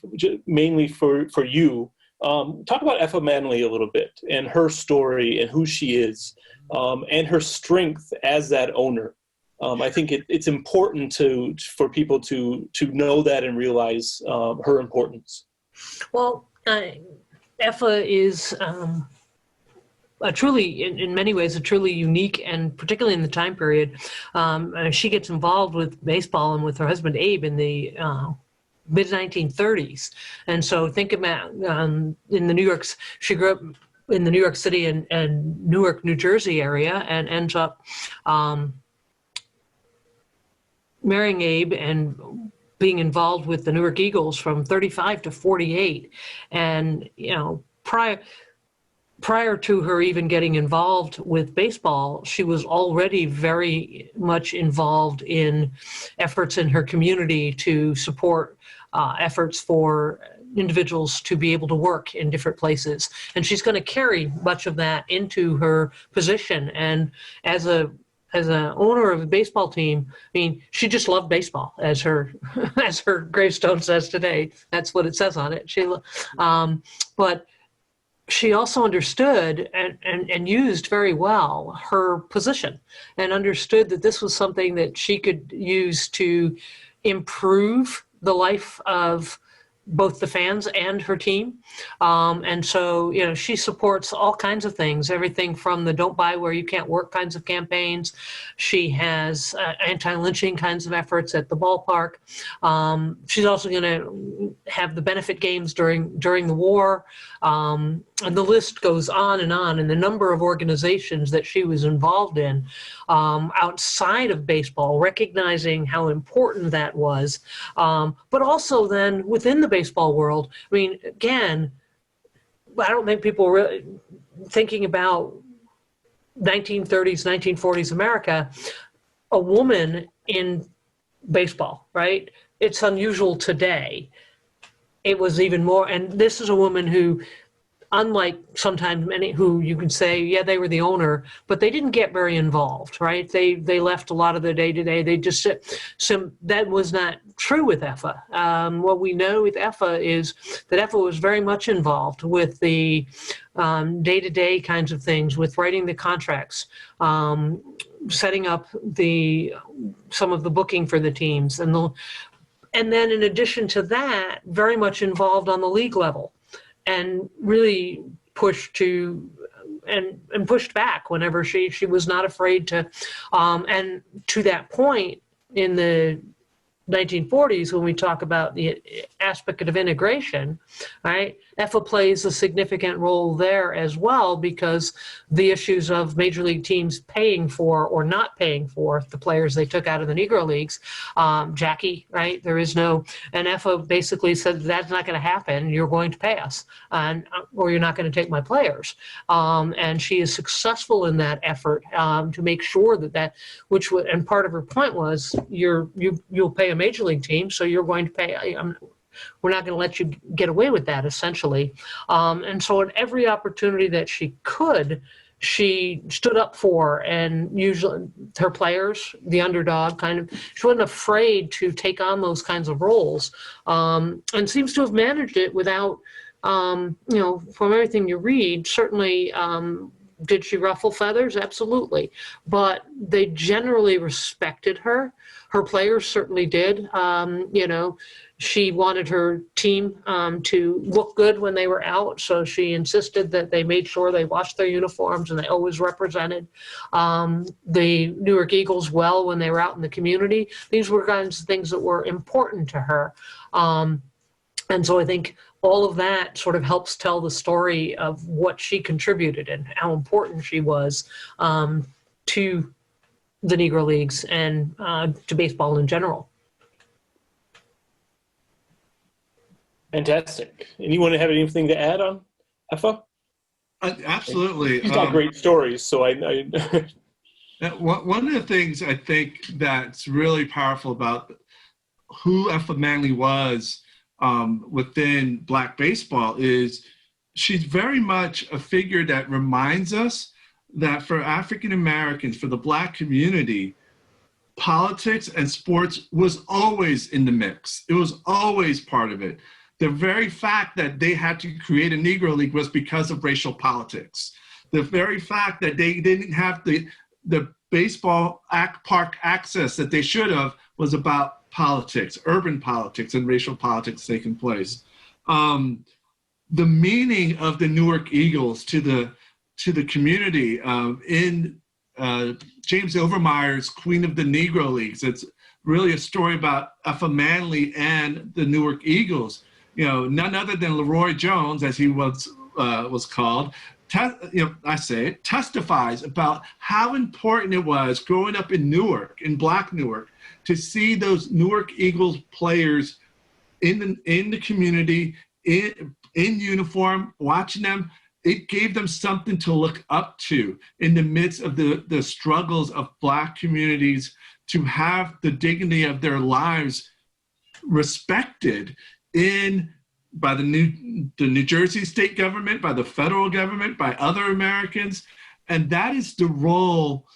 mainly for you, talk about Effa Manley a little bit and her story and who she is, and her strength as that owner. I think it's important for people to know that and realize her importance. Well, Effa is a truly, in many ways, a truly unique, and particularly in the time period, she gets involved with baseball and with her husband Abe in the mid-1930s. And so think about she grew up in the New York City and Newark, New Jersey area, and ends up marrying Abe and being involved with the Newark Eagles from 35 to 48. And, prior to her even getting involved with baseball, she was already very much involved in efforts in her community to support efforts for individuals to be able to work in different places. And she's going to carry much of that into her position. And as a as an owner of a baseball team, I mean, she just loved baseball, as her as her gravestone says today. That's what it says on it. But she also understood and used very well her position, and understood that this was something that she could use to improve the life of both the fans and her team. And so, she supports all kinds of things, everything from the don't buy where you can't work kinds of campaigns. She has anti-lynching kinds of efforts at the ballpark. She's also going to have the benefit games during the war. And the list goes on, and the number of organizations that she was involved in outside of baseball, recognizing how important that was. But also then within the baseball world, I mean, again, I don't think people were really thinking about 1930s, 1940s America, a woman in baseball, right? It's unusual today. It was even more, and this is a woman who, unlike sometimes many who you can say, yeah, they were the owner, but they didn't get very involved, right? They left a lot of the day-to-day. They just that was not true with Effa. What we know with Effa is that Effa was very much involved with the day-to-day kinds of things, with writing the contracts, setting up some of the booking for the teams, and then in addition to that, very much involved on the league level, and really pushed and pushed back whenever she was not afraid to. And to that point in the 1940s, when we talk about the aspect of integration, right, Effa plays a significant role there as well, because the issues of major league teams paying for or not paying for the players they took out of the Negro Leagues, Jackie, right, there is no, and Effa basically said, that's not going to happen, you're going to pay us, or you're not going to take my players. And she is successful in that effort to make sure that and part of her point was, you'll pay a major league team, so you're going to pay, we're not going to let you get away with that, essentially. And so at every opportunity that she could, she stood up for, and usually her players, the underdog kind of, she wasn't afraid to take on those kinds of roles, and seems to have managed it without, from everything you read, certainly, did she ruffle feathers? Absolutely. But they generally respected her. Her players certainly did. She wanted her team to look good when they were out, so she insisted that they made sure they washed their uniforms and they always represented the Newark Eagles well when they were out in the community. These were kinds of things that were important to her. And so I think all of that sort of helps tell the story of what she contributed and how important she was to the Negro Leagues and to baseball in general. Fantastic. Anyone have anything to add on Effa? Absolutely. She's got great stories, so I one of the things I think that's really powerful about who Effa Manley was within Black baseball is she's very much a figure that reminds us that for African Americans, for the Black community, politics and sports was always in the mix. It was always part of it. The very fact that they had to create a Negro League was because of racial politics. The very fact that they didn't have the baseball park access that they should have was about politics, urban politics and racial politics taking place. The meaning of the Newark Eagles to the community in James Overmeyer's Queen of the Negro Leagues. It's really a story about Effa Manley and the Newark Eagles. None other than Leroy Jones, as he was called, testifies about how important it was growing up in Newark, in Black Newark, to see those Newark Eagles players in the community, in uniform, watching them. It gave them something to look up to in the midst of the struggles of Black communities, to have the dignity of their lives respected by the New Jersey state government, by the federal government, by other Americans. And that is the role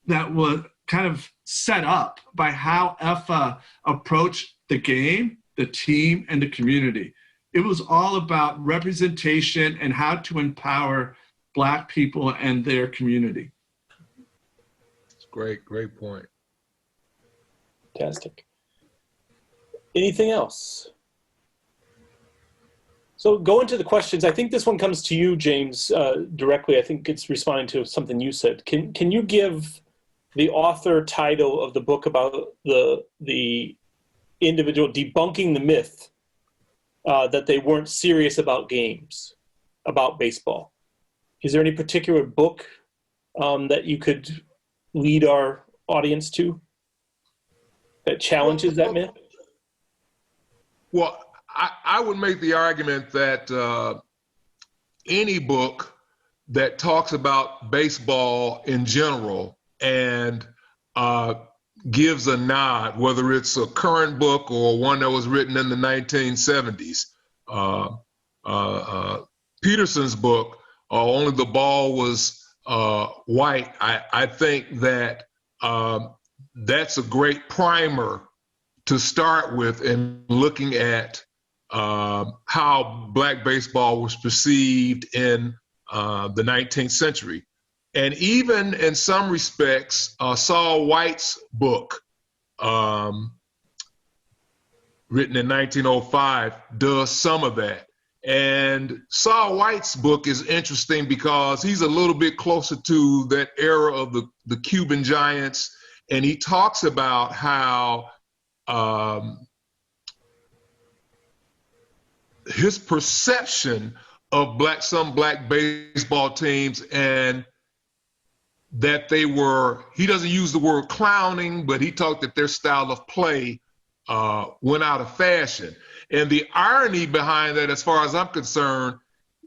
that was kind of set up by how EFA approached the game, the team, and the community. It was all about representation and how to empower Black people and their community. It's great point. Fantastic. Anything else? So go into the questions. I think this one comes to you, James, directly. I think it's responding to something you said. Can you give the author title of the book about the individual debunking the myth that they weren't serious about games, about baseball? Is there any particular book that you could lead our audience to that challenges that myth? Well, I would make the argument that any book that talks about baseball in general and gives a nod, whether it's a current book or one that was written in the 1970s. Peterson's book, Only the Ball Was White, I think that that's a great primer to start with in looking at how Black baseball was perceived in the 19th century. And even in some respects, Saul White's book, written in 1905, does some of that. And Saul White's book is interesting because he's a little bit closer to that era of the Cuban Giants, and he talks about how his perception of some black baseball teams, and that they were, he doesn't use the word clowning, but he talked that their style of play went out of fashion. And the irony behind that, as far as I'm concerned,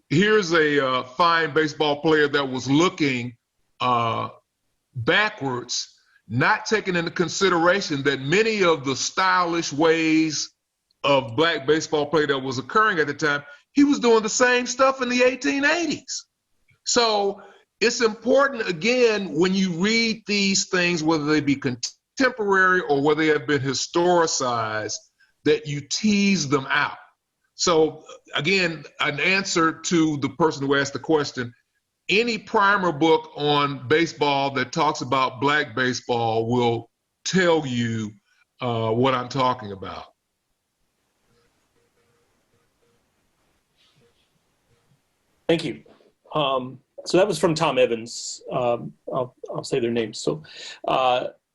here's a fine baseball player that was looking backwards, not taking into consideration that many of the stylish ways of black baseball play that was occurring at the time, he was doing the same stuff in the 1880s. So it's important, again, when you read these things, whether they be contemporary or whether they have been historicized, that you tease them out. So again, an answer to the person who asked the question, any primer book on baseball that talks about black baseball will tell you what I'm talking about. Thank you. So that was from Tom Evans. I'll say their names. So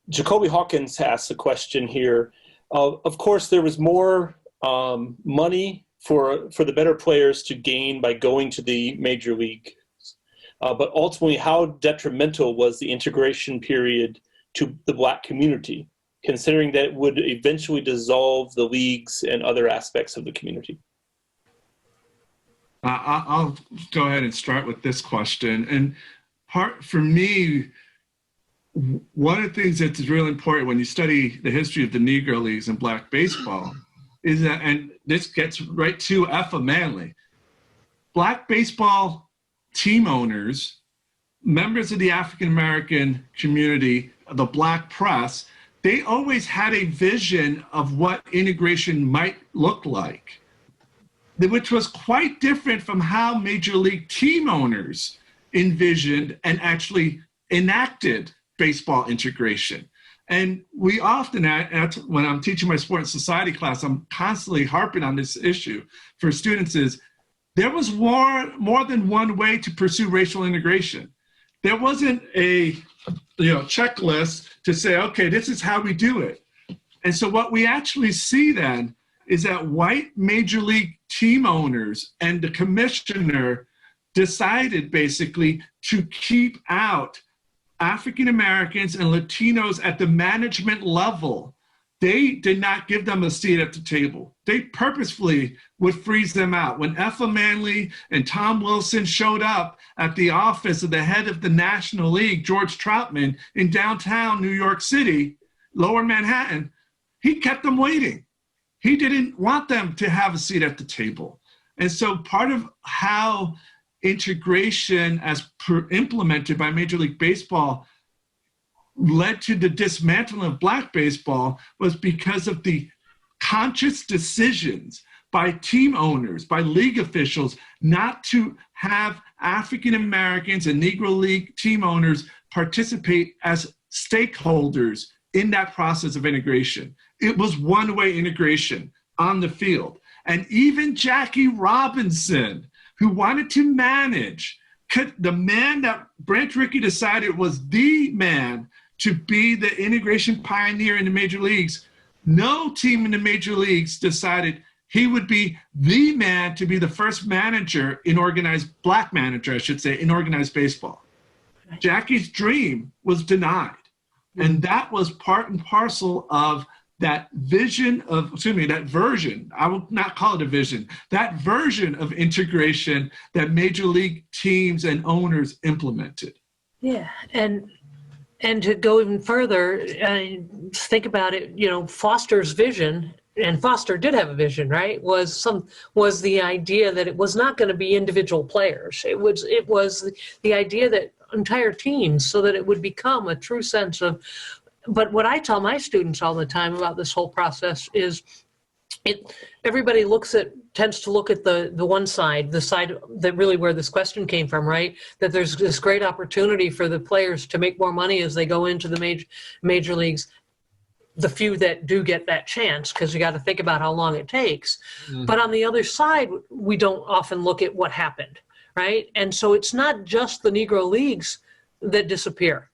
Jacoby Hawkins asks a question here. Of course, there was more money for the better players to gain by going to the major league. But ultimately, how detrimental was the integration period to the black community, considering that it would eventually dissolve the leagues and other aspects of the community? I'll go ahead and start with this question. And for me, one of the things that's really important when you study the history of the Negro Leagues and black baseball is that, and this gets right to Effa Manley, black baseball team owners, members of the African-American community, the black press, they always had a vision of what integration might look like, which was quite different from how major league team owners envisioned and actually enacted baseball integration. And we often, when I'm teaching my sport and society class, I'm constantly harping on this issue for students is, there was more than one way to pursue racial integration. There wasn't a checklist to say, okay, this is how we do it. And so what we actually see then is that white major league team owners and the commissioner decided basically to keep out African Americans and Latinos at the management level. They did not give them a seat at the table. They purposefully would freeze them out. When Effa Manley and Tom Wilson showed up at the office of the head of the National League, George Troutman, in downtown New York City, Lower Manhattan, he kept them waiting. He didn't want them to have a seat at the table. And so part of how integration as implemented by Major League Baseball led to the dismantling of black baseball was because of the conscious decisions by team owners, by league officials, not to have African Americans and Negro League team owners participate as stakeholders in that process of integration. It was one-way integration on the field. And even Jackie Robinson, who wanted to manage, the man that Branch Rickey decided was the man to be the integration pioneer in the major leagues, no team in the major leagues decided he would be the man to be the first manager in organized, black manager, I should say, in organized baseball. Jackie's dream was denied. And that was part and parcel of that vision of, that version, I will not call it a vision, that version of integration that major league teams and owners implemented. Yeah, and to go even further, think about it, Foster's vision, and Foster did have a vision, right? Was the idea that it was not going to be individual players. It was the idea that entire teams, so that it would become a true sense of. But what I tell my students all the time about this whole process is, everybody tends to look at the one side, the side that really where this question came from, right? That there's this great opportunity for the players to make more money as they go into the major leagues. The few that do get that chance, because you got to think about how long it takes. Mm-hmm. But on the other side, we don't often look at what happened, right? And so it's not just the Negro Leagues that disappear.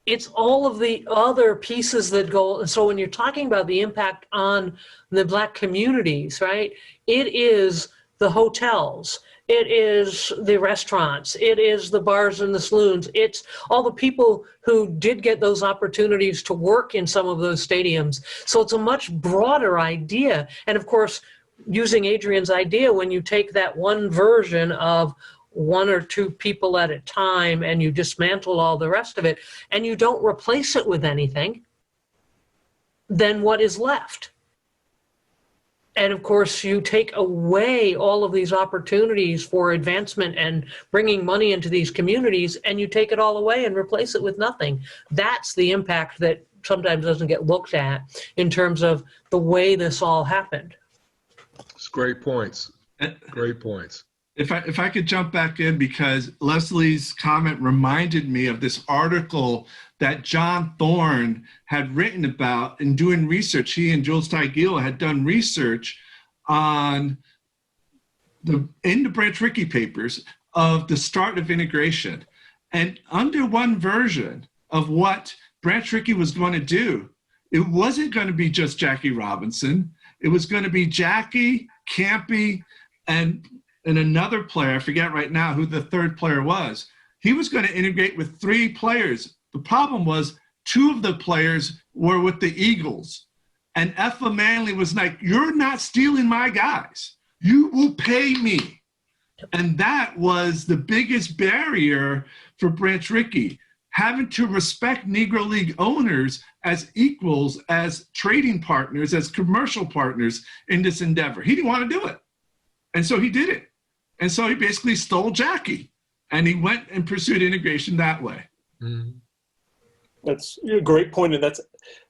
It's all of the other pieces that go. And so when you're talking about the impact on the black communities, right, it is the hotels, it is the restaurants, it is the bars and the saloons, it's all the people who did get those opportunities to work in some of those stadiums. So it's a much broader idea. And of course, using Adrian's idea, when you take that one version of one or two people at a time and you dismantle all the rest of it and you don't replace it with anything, then what is left? And of course, you take away all of these opportunities for advancement and bringing money into these communities, and you take it all away and replace it with nothing. That's the impact that sometimes doesn't get looked at in terms of the way this all happened. It's great points. Great points. If I could jump back in, because Leslie's comment reminded me of this article that John Thorne had written about in doing research. He and Jules Tygeel had done research in the Branch Rickey papers of the start of integration. And under one version of what Branch Rickey was going to do, it wasn't going to be just Jackie Robinson. It was going to be Jackie, Campy, and another player, I forget right now who the third player was. He was going to integrate with 3 players. The problem was 2 of the players were with the Eagles. And Effa Manley was like, you're not stealing my guys. You will pay me. And that was the biggest barrier for Branch Rickey, having to respect Negro League owners as equals, as trading partners, as commercial partners in this endeavor. He didn't want to do it. And so he did it. And so he basically stole Jackie, and he went and pursued integration that way. Mm-hmm. That's a great point, and that's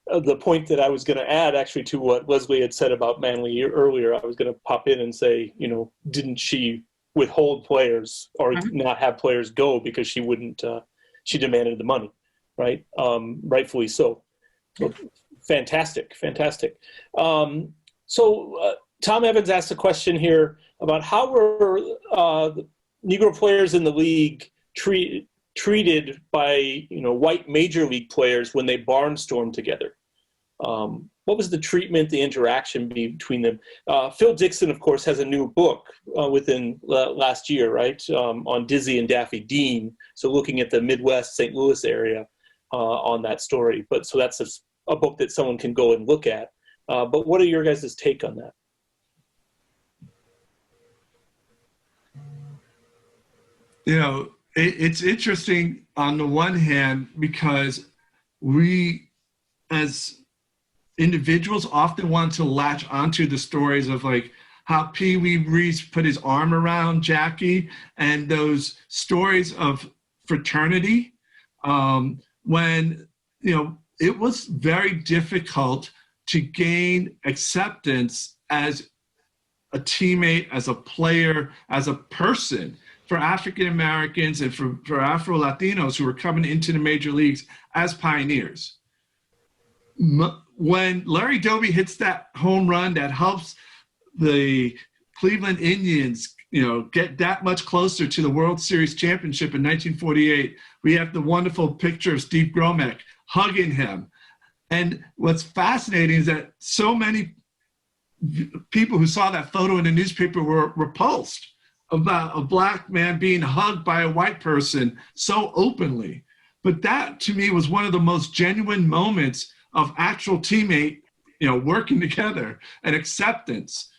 the point that I was going to add actually to what Leslie had said about Manley earlier. I was going to pop in and say, didn't she withhold players or not have players go because she wouldn't, she demanded the money, right? Rightfully so. Fantastic. So Tom Evans asked a question here about how were the Negro players in the league treated by white major league players when they barnstormed together. What was the treatment, the interaction between them? Phil Dixon, of course, has a new book within last year, right, on Dizzy and Daffy Dean. So looking at the Midwest St. Louis area on that story. But so that's a book that someone can go and look at. But what are your guys' take on that? It's interesting on the one hand because we as individuals often want to latch onto the stories of like how Pee Wee Reese put his arm around Jackie and those stories of fraternity. when, it was very difficult to gain acceptance as a teammate, as a player, as a person for African Americans and for Afro-Latinos who were coming into the major leagues as pioneers. When Larry Doby hits that home run that helps the Cleveland Indians, get that much closer to the World Series championship in 1948, we have the wonderful picture of Steve Gromek hugging him. And what's fascinating is that so many people who saw that photo in the newspaper were repulsed about a black man being hugged by a white person so openly. But that, to me, was one of the most genuine moments of actual teammate, working together and acceptance.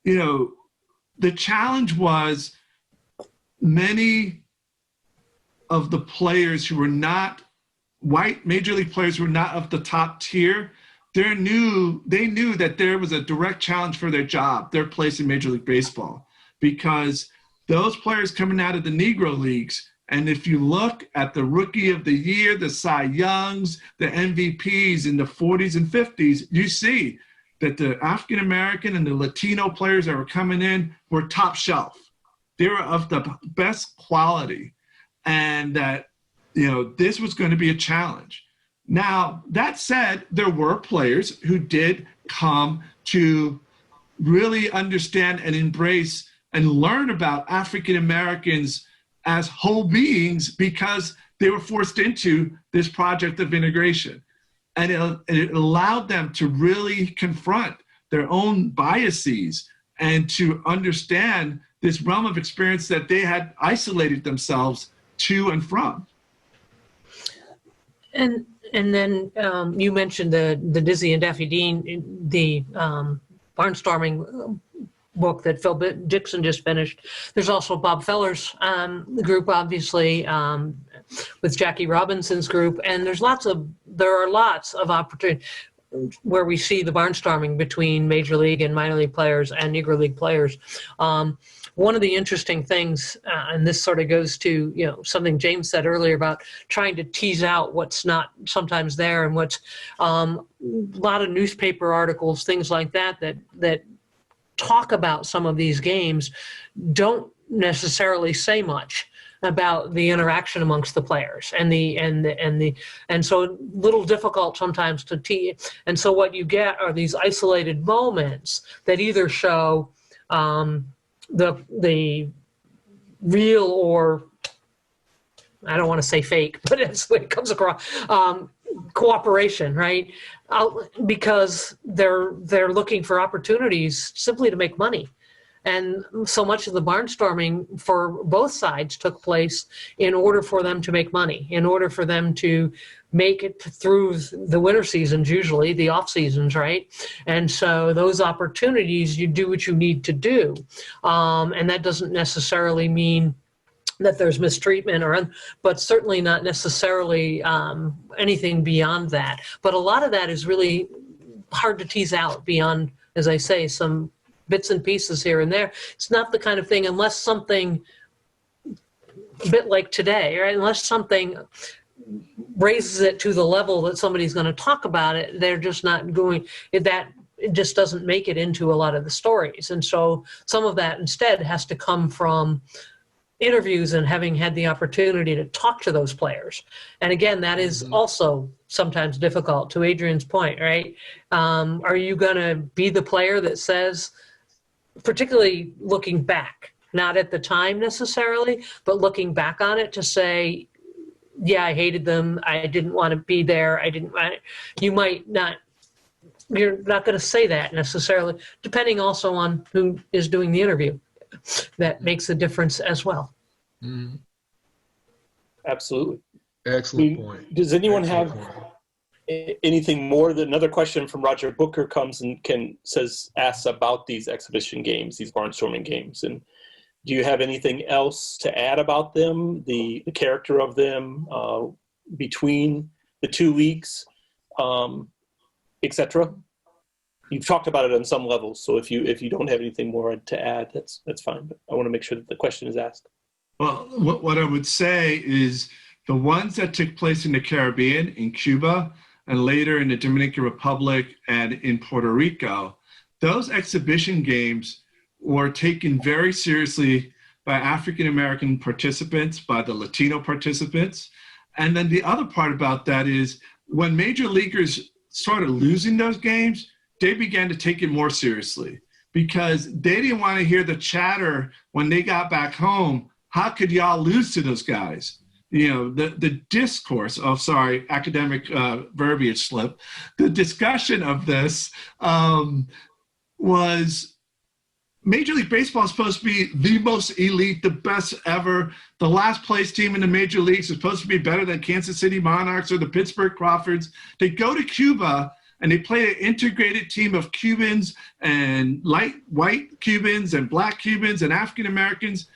The challenge was many of the players who were not white major league players who were not of the top tier. They knew that there was a direct challenge for their job, their place in Major League Baseball, because those players coming out of the Negro Leagues, and if you look at the Rookie of the Year, the Cy Youngs, the MVPs in the 40s and 50s, you see that the African American and the Latino players that were coming in were top shelf. They were of the best quality, and that this was going to be a challenge. Now, that said, there were players who did come to really understand and embrace and learn about African Americans as whole beings because they were forced into this project of integration. And it allowed them to really confront their own biases and to understand this realm of experience that they had isolated themselves to and from. And then you mentioned the Dizzy and Daffy Dean, the barnstorming book that Phil Dixon just finished. There's also Bob Feller's group, obviously, with Jackie Robinson's group, and there are lots of opportunities where we see the barnstorming between major league and minor league players and Negro League players. One of the interesting things, and this sort of goes to something James said earlier about trying to tease out what's not sometimes there, and what's a lot of newspaper articles, things like that talk about some of these games don't necessarily say much about the interaction amongst the players and so a little difficult sometimes to tease. And so what you get are these isolated moments that either show the real, or I don't want to say fake, but it's the way it comes across, cooperation, right? Because they're looking for opportunities simply to make money. And so much of the barnstorming for both sides took place in order for them to make money, in order for them to make it through the winter seasons, usually the off seasons, right? And so those opportunities, you do what you need to do. And that doesn't necessarily mean that there's mistreatment, but certainly not necessarily anything beyond that. But a lot of that is really hard to tease out beyond, as I say, some bits and pieces here and there. It's not the kind of thing, unless something a bit like today, right? Unless something raises it to the level that somebody's going to talk about it, they're just not going, it just doesn't make it into a lot of the stories. And so some of that instead has to come from interviews and having had the opportunity to talk to those players. And again, that is also sometimes difficult, to Adrian's point, right? Are you going to be the player that says, particularly looking back, not at the time necessarily, but looking back on it, to say, yeah, I hated them, I didn't want to be there, you're not going to say that necessarily, depending also on who is doing the interview. That makes a difference as well. Mm-hmm. Absolutely. Excellent point. Does anyone have anything more? Another question from Roger Booker comes and asks about these exhibition games, these barnstorming games, and do you have anything else to add about them, the character of them, between the two leagues, etc.? You've talked about it on some levels, so if you don't have anything more to add, that's fine. But I want to make sure that the question is asked. Well, what I would say is The ones that took place in the Caribbean, in Cuba, and later in the Dominican Republic and in Puerto Rico, those exhibition games were taken very seriously by African-American participants, by the Latino participants. And then the other part about that is when major leaguers started losing those games, they began to take it more seriously because they didn't want to hear the chatter when they got back home. How could y'all lose to those guys? You know, the discourse of, sorry, academic verbiage slip, the discussion of this was Major League Baseball is supposed to be the most elite, the best ever. The last place team in the major leagues is supposed to be better than Kansas City Monarchs or the Pittsburgh Crawfords. They go to Cuba and they play an integrated team of Cubans and light white Cubans and black Cubans and African Americans,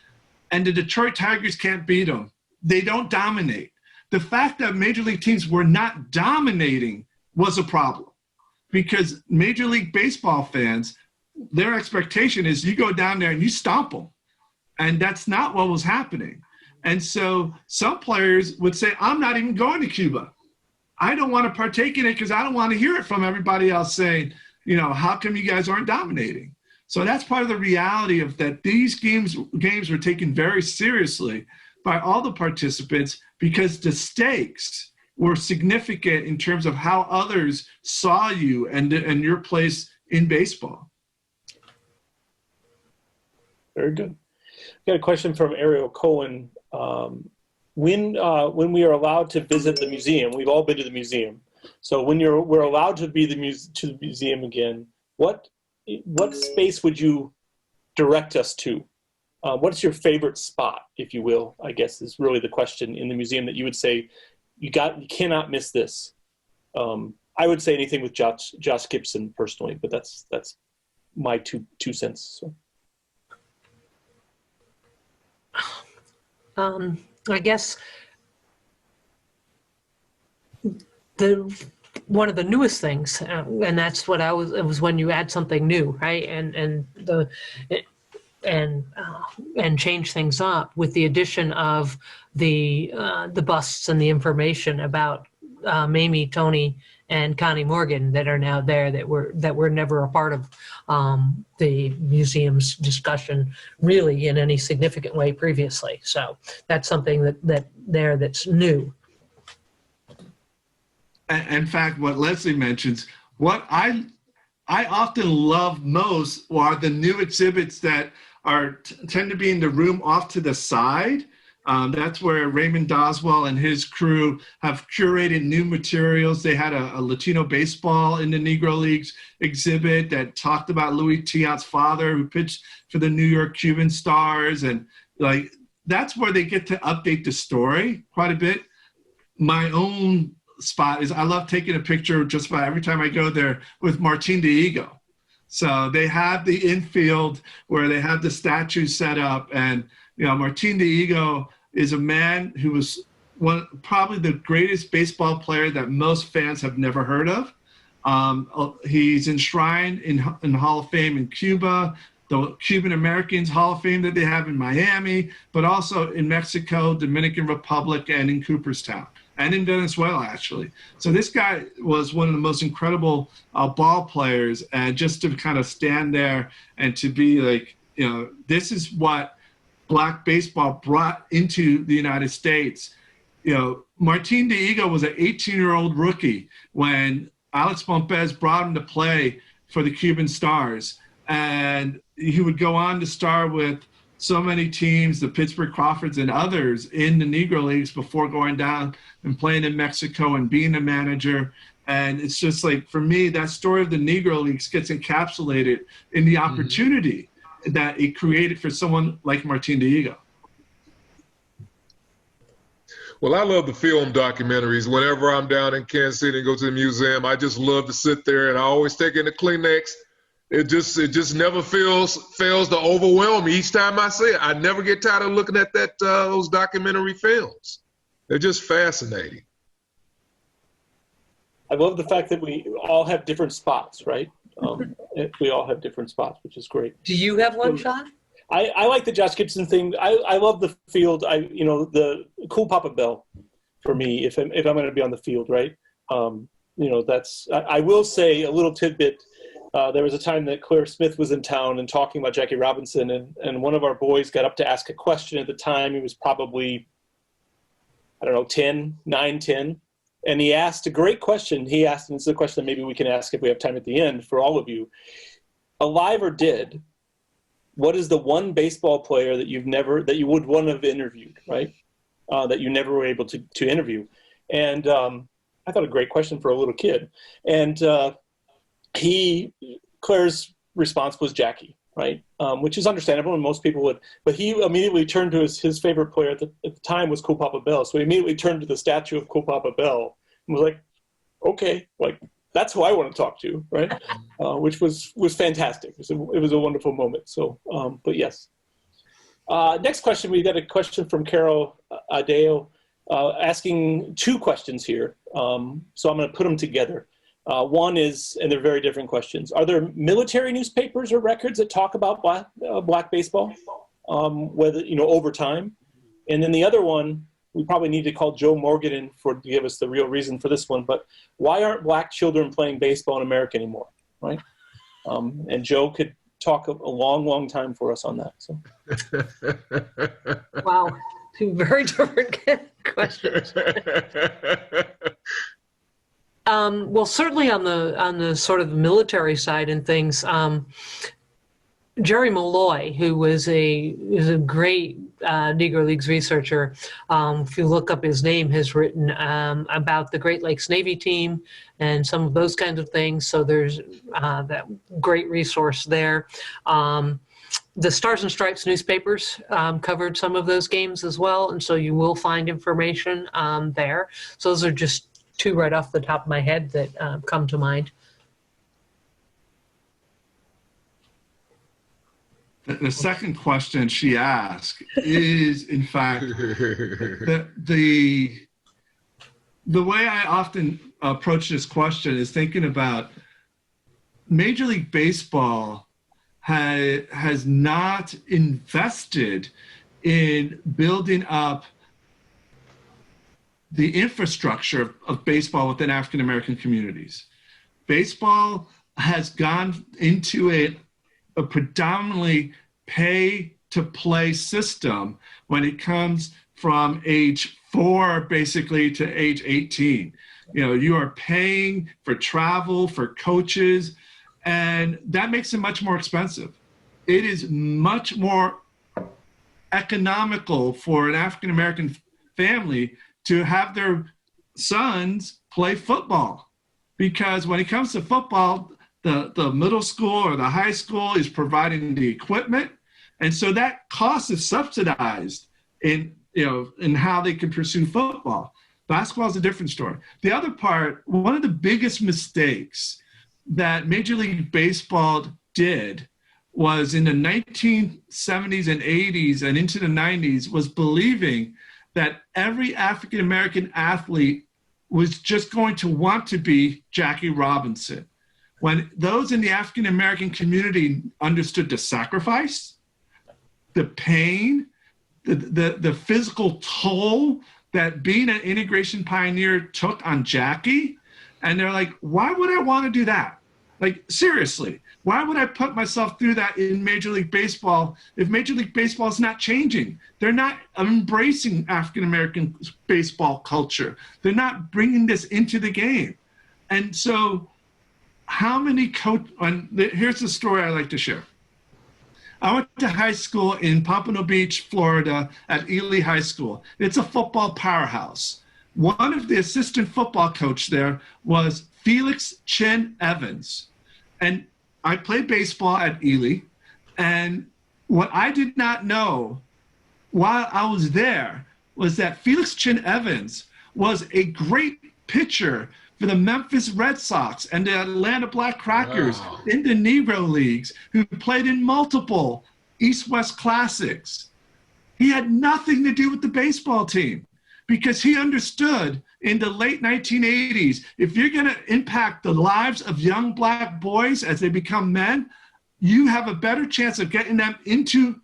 and the Detroit Tigers can't beat them. They don't dominate. The fact that major league teams were not dominating was a problem because Major League Baseball fans, their expectation is you go down there and you stomp them. And that's not what was happening. And so some players would say, I'm not even going to Cuba. I don't want to partake in it because I don't want to hear it from everybody else saying, you know, how come you guys aren't dominating? So that's part of the reality of that these games were taken very seriously by all the participants because the stakes were significant in terms of how others saw you and your place in baseball. Very good. Got a question from Ariel Cohen. When we are allowed to visit the museum, we've all been to the museum. So when we're allowed to be to the museum again, what space would you direct us to? What's your favorite spot, if you will? I guess is really the question in the museum that you would say you cannot miss this. I would say anything with Josh Gibson personally, but that's my two cents. So. I guess one of the newest things, and that's what it was when you add something new, right? And change things up with the addition of the busts and the information about Mamie, Tony, and Connie Morgan that are now there that were never a part of the museum's discussion really in any significant way previously. So that's something that's new. In fact, what Leslie mentions, what I often love most are the new exhibits that tend to be in the room off to the side. That's where Raymond Doswell and his crew have curated new materials. They had a Latino baseball in the Negro Leagues exhibit that talked about Louis Tiant's father who pitched for the New York Cuban Stars. And like, that's where they get to update the story quite a bit. My own spot is I love taking a picture just about every time I go there with Martin Diego. So they have the infield where they have the statue set up, and you know, Martin Diego is a man who was probably the greatest baseball player that most fans have never heard of. He's enshrined in the Hall of Fame in Cuba, the Cuban Americans Hall of Fame that they have in Miami, but also in Mexico, Dominican Republic, and in Cooperstown, and in Venezuela, actually. So this guy was one of the most incredible ball players, and just to kind of stand there and to be like, you know, this is what Black baseball brought into the United States. You know, Martin Diego was an 18-year-old rookie when Alex Pompez brought him to play for the Cuban Stars. And he would go on to star with so many teams, the Pittsburgh Crawfords and others in the Negro Leagues before going down and playing in Mexico and being a manager. And it's just like, for me, that story of the Negro Leagues gets encapsulated in the opportunity that it created for someone like Martin Diego. Well, I love the film documentaries. Whenever I'm down in Kansas City and go to the museum, I just love to sit there, and I always take in the Kleenex. It just never fails to overwhelm me each time I see it. I never get tired of looking at those documentary films. They're just fascinating. I love the fact that we all have different spots, right? We all have different spots, which is great. Do you have one, Sean? I like the Josh Gibson thing. I love the field. The Cool Papa Bell. for me if I'm going to be on the field, right? I will say a little tidbit. There was a time that Claire Smith was in town and talking about Jackie Robinson, and one of our boys got up to ask a question at the time. He was probably, 9, 10. And he asked a great question. He asked, and it's a question that maybe we can ask if we have time at the end for all of you. Alive or dead, what is the one baseball player that you would want to have interviewed, right? That you never were able to interview? And I thought a great question for a little kid. And Claire's response was Jackie, right? Which is understandable, and most people would. But he immediately turned to his favorite player at the time was Cool Papa Bell. So he immediately turned to the statue of Cool Papa Bell and was like, okay, like that's who I want to talk to, right? Which was fantastic. It was a wonderful moment. So, but yes. Next question, we got a question from Carol Adeo asking 2 questions here. So I'm going to put them together. One is, and they're very different questions. Are there military newspapers or records that talk about black baseball, whether, over time? And then the other one, we probably need to call Joe Morgan in to give us the real reason for this one, but why aren't black children playing baseball in America anymore, right? And Joe could talk a long, long time for us on that. So. Wow, 2 very different questions. Well, certainly on the sort of military side and things, Jerry Malloy, who is a great Negro Leagues researcher, if you look up his name, has written about the Great Lakes Navy team and some of those kinds of things. So there's that great resource there. The Stars and Stripes newspapers covered some of those games as well, and so you will find information there. So those are just 2 right off the top of my head that come to mind. The second question she asked is, in fact, the way I often approach this question is thinking about Major League Baseball has not invested in building up the infrastructure of baseball within African American communities. Baseball has gone into a predominantly pay-to-play system when it comes from age 4 basically to age 18. You are paying for travel, for coaches, and that makes it much more expensive. It is much more economical for an African American family to have their sons play football, because when it comes to football, the middle school or the high school is providing the equipment, and so that cost is subsidized in how they can pursue football. Basketball is a different story. The other part, one of the biggest mistakes that Major League Baseball did was in the 1970s and 80s and into the 90s was believing that every African American athlete was just going to want to be Jackie Robinson. When those in the African American community understood the sacrifice, the pain, the physical toll that being an integration pioneer took on Jackie, and they're like, why would I want to do that? Like, seriously, why would I put myself through that in Major League Baseball if Major League Baseball is not changing? They're not embracing African American baseball culture. They're not bringing this into the game. And so how many here's the story I like to share. I went to high school in Pompano Beach, Florida at Ely High School. It's a football powerhouse. One of the assistant football coach there was Felix Chin Evans. And I played baseball at Ely. And what I did not know while I was there was that Felix Chin Evans was a great pitcher for the Memphis Red Sox and the Atlanta Black Crackers in the Negro Leagues, who played in multiple East-West Classics. He had nothing to do with the baseball team because he understood in the late 1980s, if you're going to impact the lives of young Black boys as they become men, you have a better chance of getting them into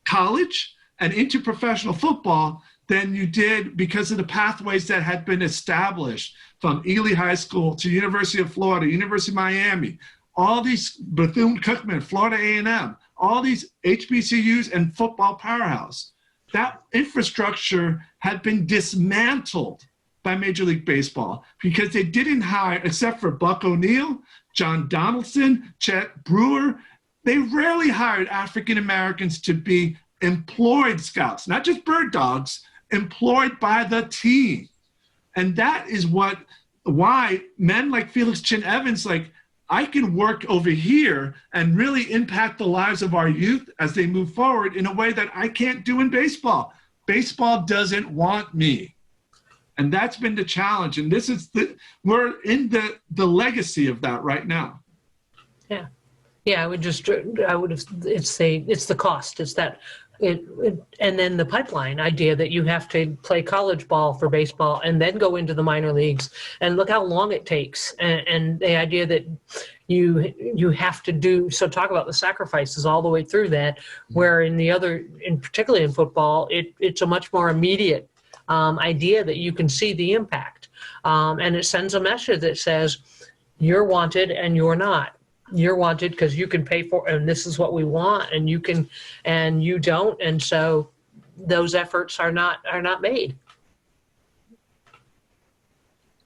college and into professional football than you did because of the pathways that had been established from Ely High School to University of Florida, University of Miami, all these Bethune-Cookman, Florida A&M, all these HBCUs and football powerhouse. That infrastructure had been dismantled by Major League Baseball because they didn't hire, except for Buck O'Neill, John Donaldson, Chet Brewer, they rarely hired African Americans to be employed scouts, not just bird dogs, employed by the team. And that is why men like Felix Chin Evans, like, I can work over here and really impact the lives of our youth as they move forward in a way that I can't do in baseball. Baseball doesn't want me. And that's been the challenge. And this is we're in the legacy of that right now. Yeah. Yeah, it's the cost. It's that, and then the pipeline idea that you have to play college ball for baseball and then go into the minor leagues, and look how long it takes. And the idea that you have to do, so talk about the sacrifices all the way through that, where particularly in football, it's a much more immediate idea that you can see the impact. And it sends a message that says, you're wanted and you're not. You're wanted because you can pay for, and this is what we want, and you can, and you don't, and so those efforts are not made.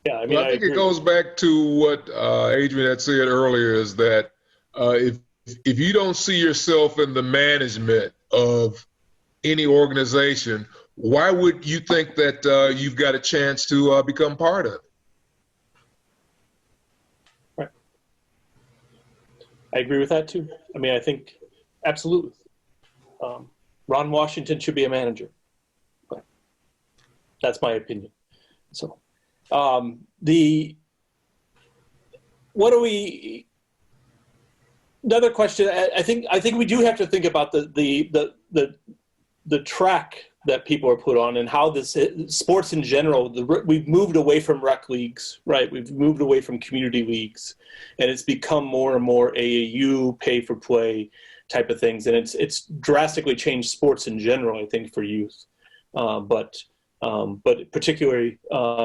Yeah, I mean, I think it goes back to what Adrian had said earlier, is that if you don't see yourself in the management of any organization, why would you think that you've got a chance to become part of it? I agree with that too. I mean, I think absolutely. Ron Washington should be a manager. But that's my opinion. So, another question. I think we do have to think about the track that people are put on, and how this sports in general. We've moved away from rec leagues, right? We've moved away from community leagues, and it's become more and more AAU, pay for play type of things, and it's drastically changed sports in general, I think, for youth, but particularly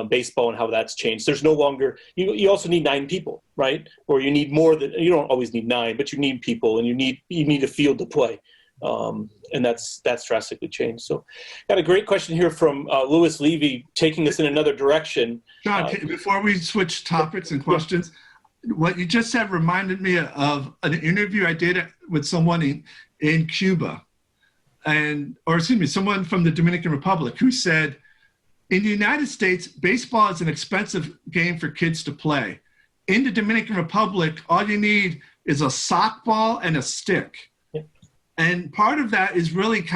baseball and how that's changed. There's no longer, you also need 9 people, right? Or you need more than, you don't always need 9, but you need people, and you need a field to play. And that's drastically changed. So got a great question here from Louis Levy, taking us in another direction. John, before we switch topics and questions, what you just said reminded me of an interview I did with someone in Cuba, someone from the Dominican Republic, who said, in the United States, baseball is an expensive game for kids to play. In the Dominican Republic, all you need is a sock ball and a stick. And part of that is really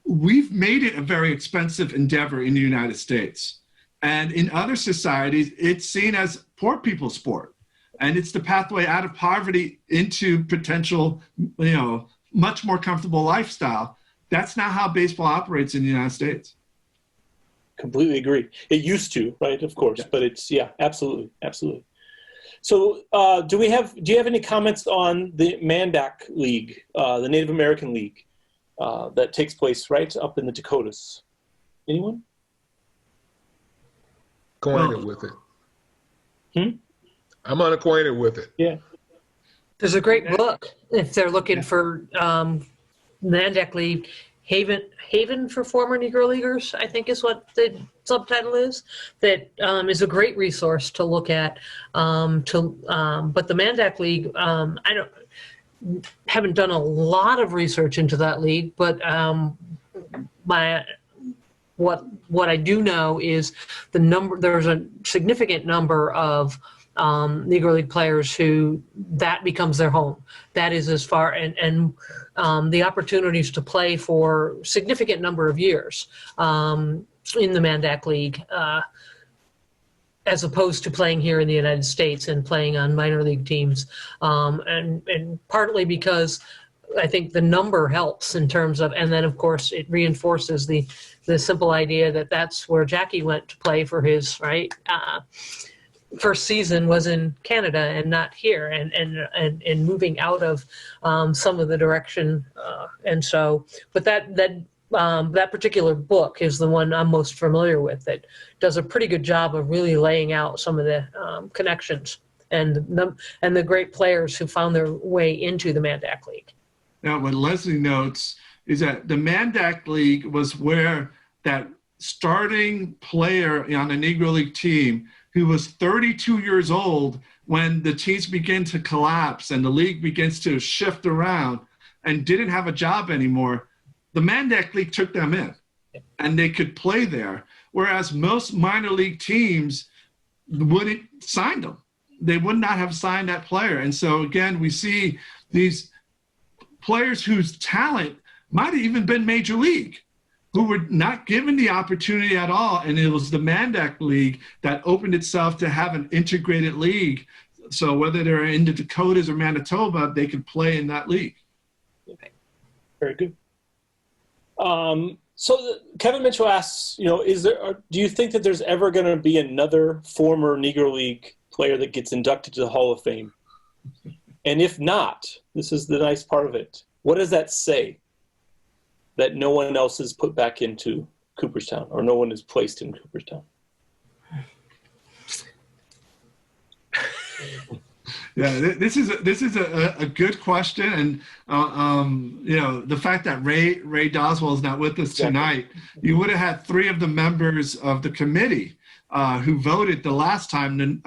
we've made it a very expensive endeavor in the United States. And in other societies, it's seen as poor people's sport. And it's the pathway out of poverty into potential, much more comfortable lifestyle. That's not how baseball operates in the United States. Completely agree. It used to, right? Of course, but it's, absolutely. Absolutely. So do you have any comments on the Mandak League, the Native American League, that takes place right up in the Dakotas? Anyone? Acquainted with it. I'm unacquainted with it. Yeah. There's a great book if they're looking for Mandak League, Haven for Former Negro Leaguers, I think is what the subtitle is. That is a great resource to look at. But the Mandak League, haven't done a lot of research into that league, but what I do know is there's a significant number of Negro League players who that becomes their home. That is as far, and the opportunities to play for significant number of years in the Mandak League, as opposed to playing here in the United States and playing on minor league teams, and partly because I think the number helps in terms of, and then of course it reinforces the simple idea that that's where Jackie went to play for his first season was in Canada and not here, and moving out of some of the direction, and so, but that that particular book is the one I'm most familiar with that does a pretty good job of really laying out some of the connections and the great players who found their way into the Mandak League. Now, what Leslie notes is that the Mandak League was where that starting player on a Negro League team who was 32 years old when the teams begin to collapse and the league begins to shift around and didn't have a job anymore, the Mandak League took them in and they could play there. Whereas most minor league teams wouldn't sign them. They would not have signed that player. And so again, we see these players whose talent might have even been major league, who were not given the opportunity at all. And it was the Mandak League that opened itself to have an integrated league. So whether they're in the Dakotas or Manitoba, they could play in that league. Very good. Kevin Mitchell asks, do you think that there's ever going to be another former Negro League player that gets inducted to the Hall of Fame? And if not, this is the nice part of it, what does that say? That no one else is put back into Cooperstown, or no one is placed in Cooperstown? Yeah, this is a good question, and the fact that Ray Doswell is not with us tonight, you would have had three of the members of the committee who voted the last time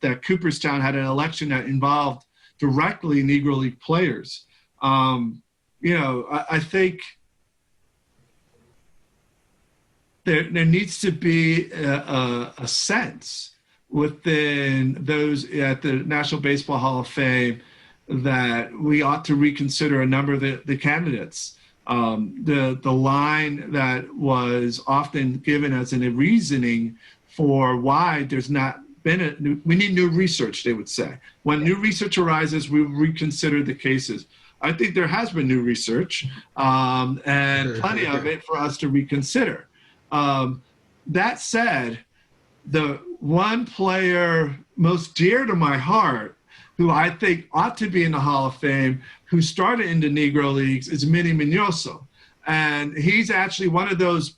that Cooperstown had an election that involved directly Negro League players. I think there needs to be a sense within those at the National Baseball Hall of Fame that we ought to reconsider a number of the candidates. The line that was often given as a reasoning for why there's not been we need new research, they would say. When new research arises, we reconsider the cases. I think there has been new research and plenty of it for us to reconsider. That said, the one player most dear to my heart, who I think ought to be in the Hall of Fame, who started in the Negro Leagues, is Minnie Minoso. And he's actually one of those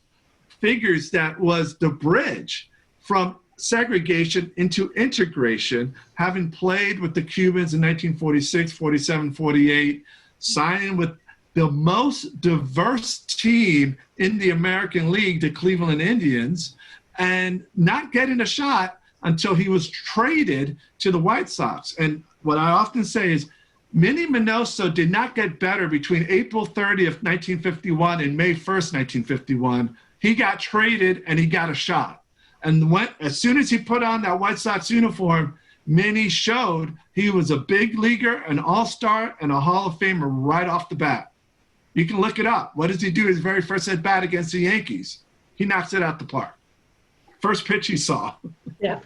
figures that was the bridge from segregation into integration, having played with the Cubans in 1946, 47, 48, signing with the most diverse team in the American League, the Cleveland Indians, and not getting a shot until he was traded to the White Sox. And what I often say is Minnie Minoso did not get better between April 30th, 1951 and May 1st, 1951. He got traded and he got a shot. And as soon as he put on that White Sox uniform, Minnie showed he was a big leaguer, an all-star, and a Hall of Famer right off the bat. You can look it up. What does he do his very first at-bat against the Yankees? He knocks it out the park. First pitch he saw. Yeah.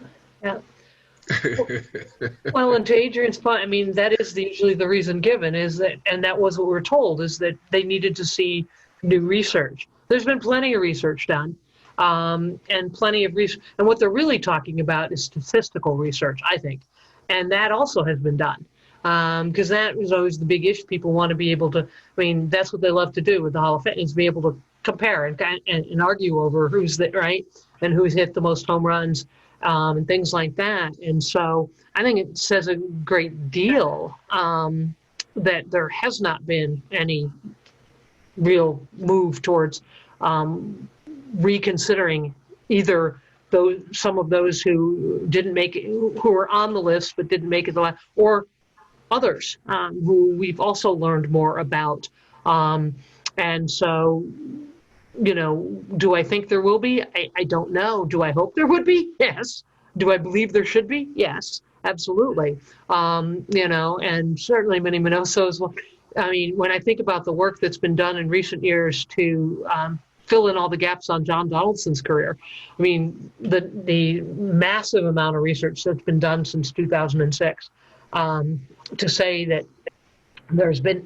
Well, and to Adrian's point, I mean, that is usually the reason given is that, and that was what we're told, is that they needed to see new research. There's been plenty of research done, and plenty of research. And what they're really talking about is statistical research, I think. And that also has been done. Because that is always the big issue. People want to be able to, I mean, that's what they love to do with the Hall of Fame, is be able to compare and argue over who's the right and who's hit the most home runs and things like that. And so I think it says a great deal that there has not been any real move towards reconsidering either some of those who didn't make it, who were on the list but didn't make it the last, or others who we've also learned more about. And so, do I think there will be? I don't know. Do I hope there would be? Yes. Do I believe there should be? Yes, absolutely. And certainly Minnie Minoso's one. I mean, when I think about the work that's been done in recent years to fill in all the gaps on John Donaldson's career, I mean, the massive amount of research that's been done since 2006, to say that there's the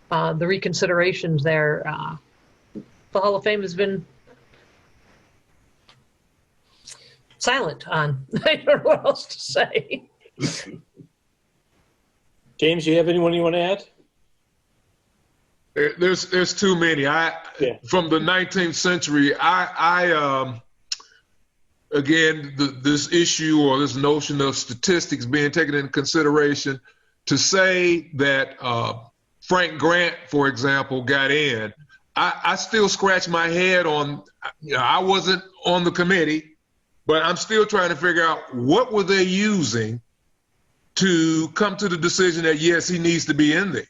reconsiderations there, the Hall of Fame has been silent on. I don't know what else to say. James, do you have anyone you want to add? There's too many. From the 19th century, again, this issue or this notion of statistics being taken into consideration, to say that Frank Grant, for example, got in, I still scratch my head on, I wasn't on the committee, but I'm still trying to figure out what were they using to come to the decision that, yes, he needs to be in there.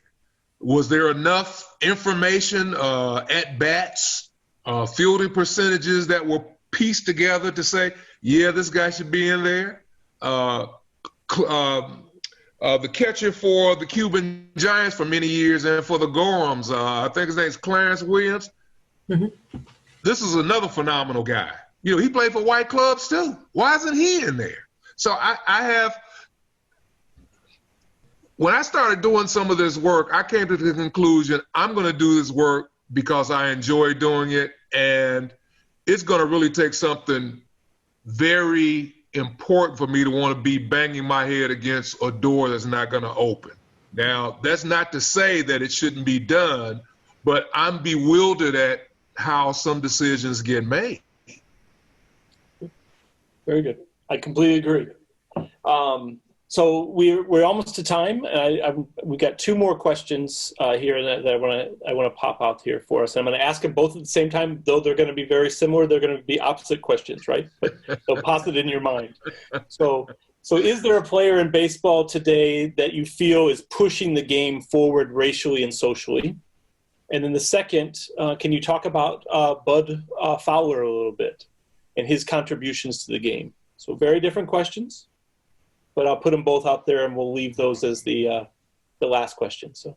Was there enough information, at bats, fielding percentages that were pieced together to say, yeah, this guy should be in there? The catcher for the Cuban Giants for many years and for the Gorhams, I think his name's Clarence Williams. Mm-hmm. This is another phenomenal guy. He played for white clubs too. Why isn't he in there? So when I started doing some of this work, I came to the conclusion, I'm going to do this work because I enjoy doing it, and it's going to really take something very important for me to want to be banging my head against a door that's not going to open. Now, that's not to say that it shouldn't be done, but I'm bewildered at how some decisions get made. Very good. I completely agree. So we're almost to time. We got two more questions here that I want to pop out here for us. I'm going to ask them both at the same time, though they're going to be very similar. They're going to be opposite questions, right? But they'll pop it in your mind. So is there a player in baseball today that you feel is pushing the game forward racially and socially? And then the second, can you talk about Bud Fowler a little bit and his contributions to the game? So very different questions. But I'll put them both out there, and we'll leave those as the last question. So,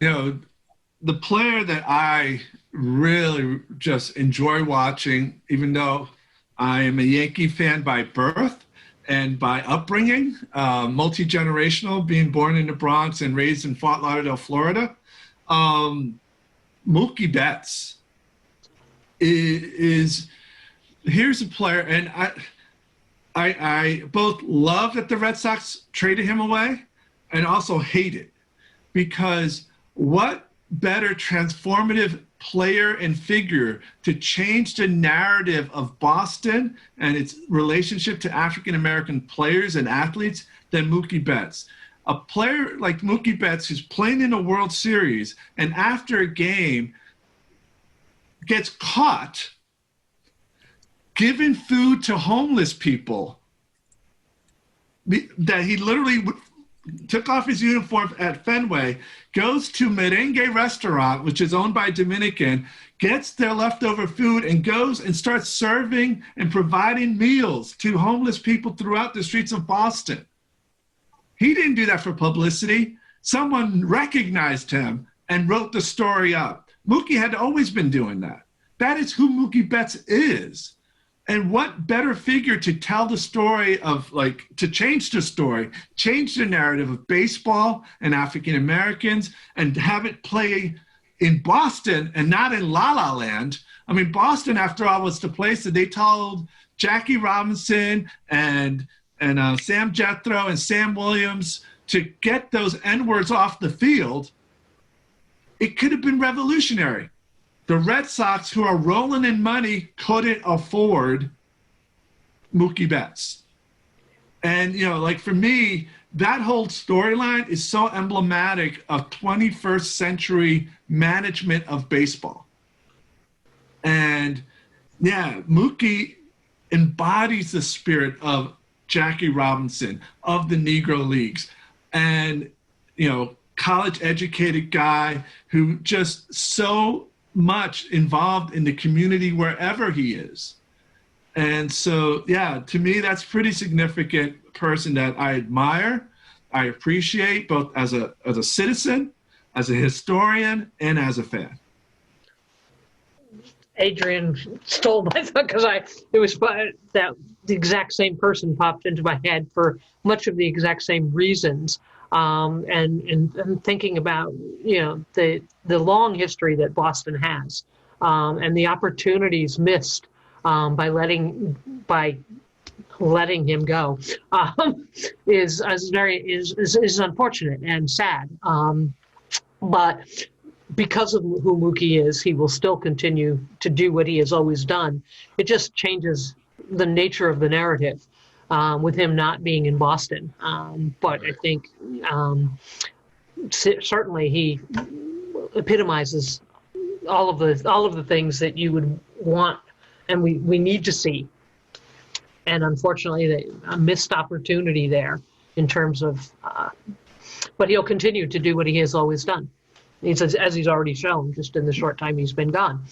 the player that I really just enjoy watching, even though I am a Yankee fan by birth and by upbringing, multi-generational, being born in the Bronx and raised in Fort Lauderdale, Florida, Mookie Betts is here's a player, and I both love that the Red Sox traded him away and also hate it, because what better transformative player and figure to change the narrative of Boston and its relationship to African-American players and athletes than Mookie Betts. A player like Mookie Betts who's playing in a World Series and after a game gets caught giving food to homeless people, that he literally took off his uniform at Fenway, goes to Merengue Restaurant, which is owned by Dominican, gets their leftover food and goes and starts serving and providing meals to homeless people throughout the streets of Boston. He didn't do that for publicity. Someone recognized him and wrote the story up. Mookie had always been doing that. That is who Mookie Betts is. And what better figure to tell the story of, to change the story, change the narrative of baseball and African Americans, and have it play in Boston and not in La La Land. I mean, Boston, after all, was the place that they told Jackie Robinson and Sam Jethro and Sam Williams to get those N-words off the field. It could have been revolutionary. The Red Sox, who are rolling in money, couldn't afford Mookie Betts. And, for me, that whole storyline is so emblematic of 21st century management of baseball. And, Mookie embodies the spirit of Jackie Robinson, of the Negro Leagues. And, college-educated guy who just so much involved in the community wherever he is. And so, to me, that's pretty significant person that I admire, I appreciate, both as a citizen, as a historian, and as a fan. Adrian stole my thought, because it was that the exact same person popped into my head for much of the exact same reasons. And thinking about, the long history that Boston has, and the opportunities missed by letting him go is unfortunate and sad. But because of who Mookie is, he will still continue to do what he has always done. It just changes the nature of the narrative with him not being in Boston. But I think certainly he epitomizes all of the things that you would want and we need to see. And unfortunately, a missed opportunity there in terms of, but he'll continue to do what he has always done. As he's already shown just in the short time he's been gone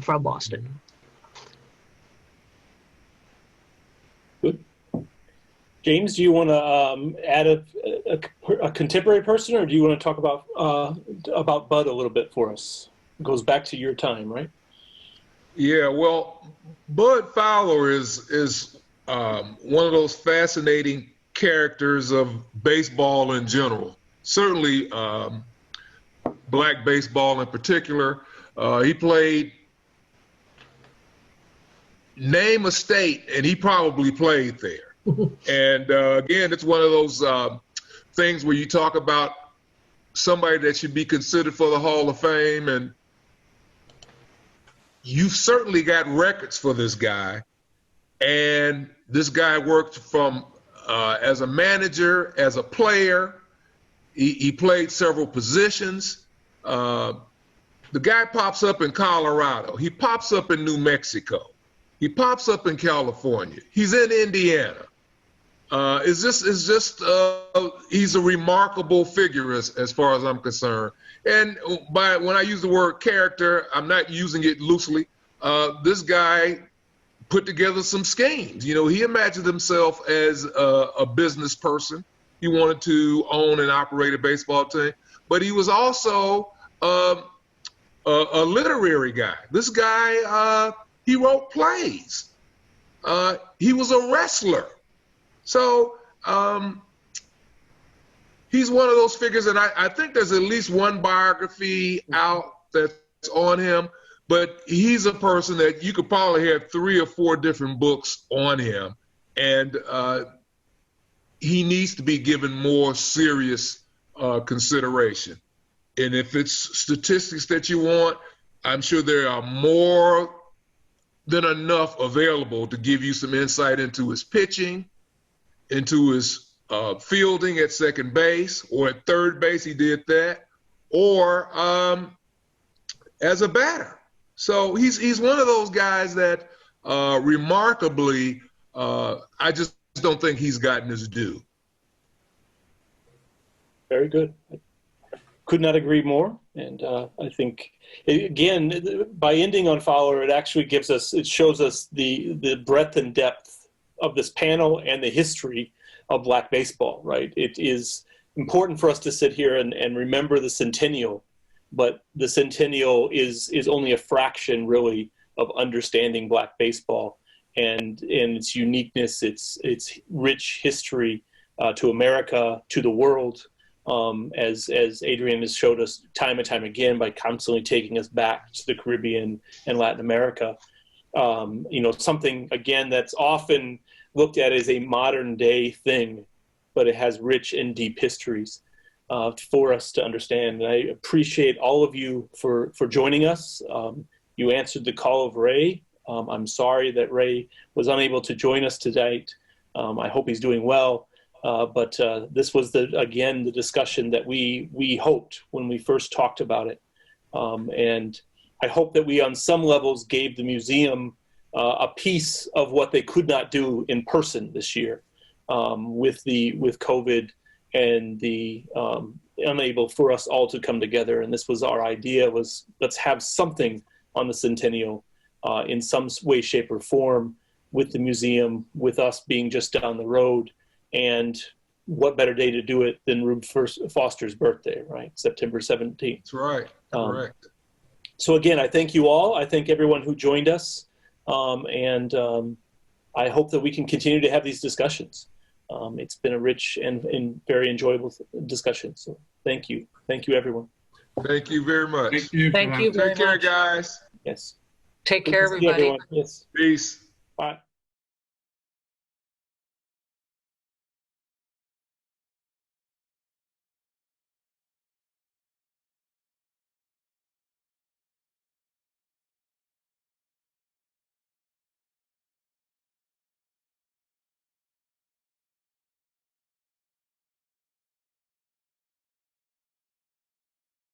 from Boston. Good. James, do you want to add a contemporary person, or do you want to talk about Bud a little bit for us? It goes back to your time, right? Yeah, well, Bud Fowler is one of those fascinating characters of baseball in general. Certainly, black baseball in particular. He played, name a state, and he probably played there. And again, it's one of those things where you talk about somebody that should be considered for the Hall of Fame, and you've certainly got records for this guy. And this guy worked from as a manager, as a player. He played several positions. The guy pops up in Colorado. He pops up in New Mexico. He pops up in California. He's in Indiana. He's a remarkable figure as far as I'm concerned. And when I use the word character, I'm not using it loosely. This guy put together some schemes. You know, he imagined himself as a business person. He wanted to own and operate a baseball team, but he was also a literary guy. This guy, he wrote plays. He was a wrestler. So he's one of those figures, and I think there's at least one biography out that's on him, but he's a person that you could probably have 3 or 4 different books on him, and he needs to be given more serious consideration. And if it's statistics that you want, I'm sure there are more than enough available to give you some insight into his pitching, into his fielding at second base or at third base. He did that, or as a batter. So he's one of those guys that remarkably, I just don't think he's gotten his due. Very good. Could not agree more. And I think, again, by ending on Fowler, it shows us the breadth and depth of this panel and the history of black baseball, right? It is important for us to sit here and remember the centennial, but the centennial is only a fraction, really, of understanding black baseball and its uniqueness, its rich history to America, to the world, as Adrian has showed us time and time again by constantly taking us back to the Caribbean and Latin America. Something, again, that's often looked at as a modern day thing, but it has rich and deep histories for us to understand. And I appreciate all of you for joining us. You answered the call of Ray. I'm sorry that Ray was unable to join us tonight. I hope he's doing well. But this was the discussion that we hoped when we first talked about it. And I hope that we on some levels gave the museum a piece of what they could not do in person this year with COVID and the unable for us all to come together. And this was our idea, was let's have something on the centennial in some way, shape, or form with the museum, with us being just down the road. And what better day to do it than Rube Foster's birthday, right? September 17th. That's right. Correct. So again, I thank you all. I thank everyone who joined us. And I hope that we can continue to have these discussions. It's been a rich and very enjoyable discussion. So thank you. Thank you, everyone. Thank you very much. Thank you. Thank you very much. Take care, guys. Yes. Take care, everybody. Everyone. Yes. Peace. Bye.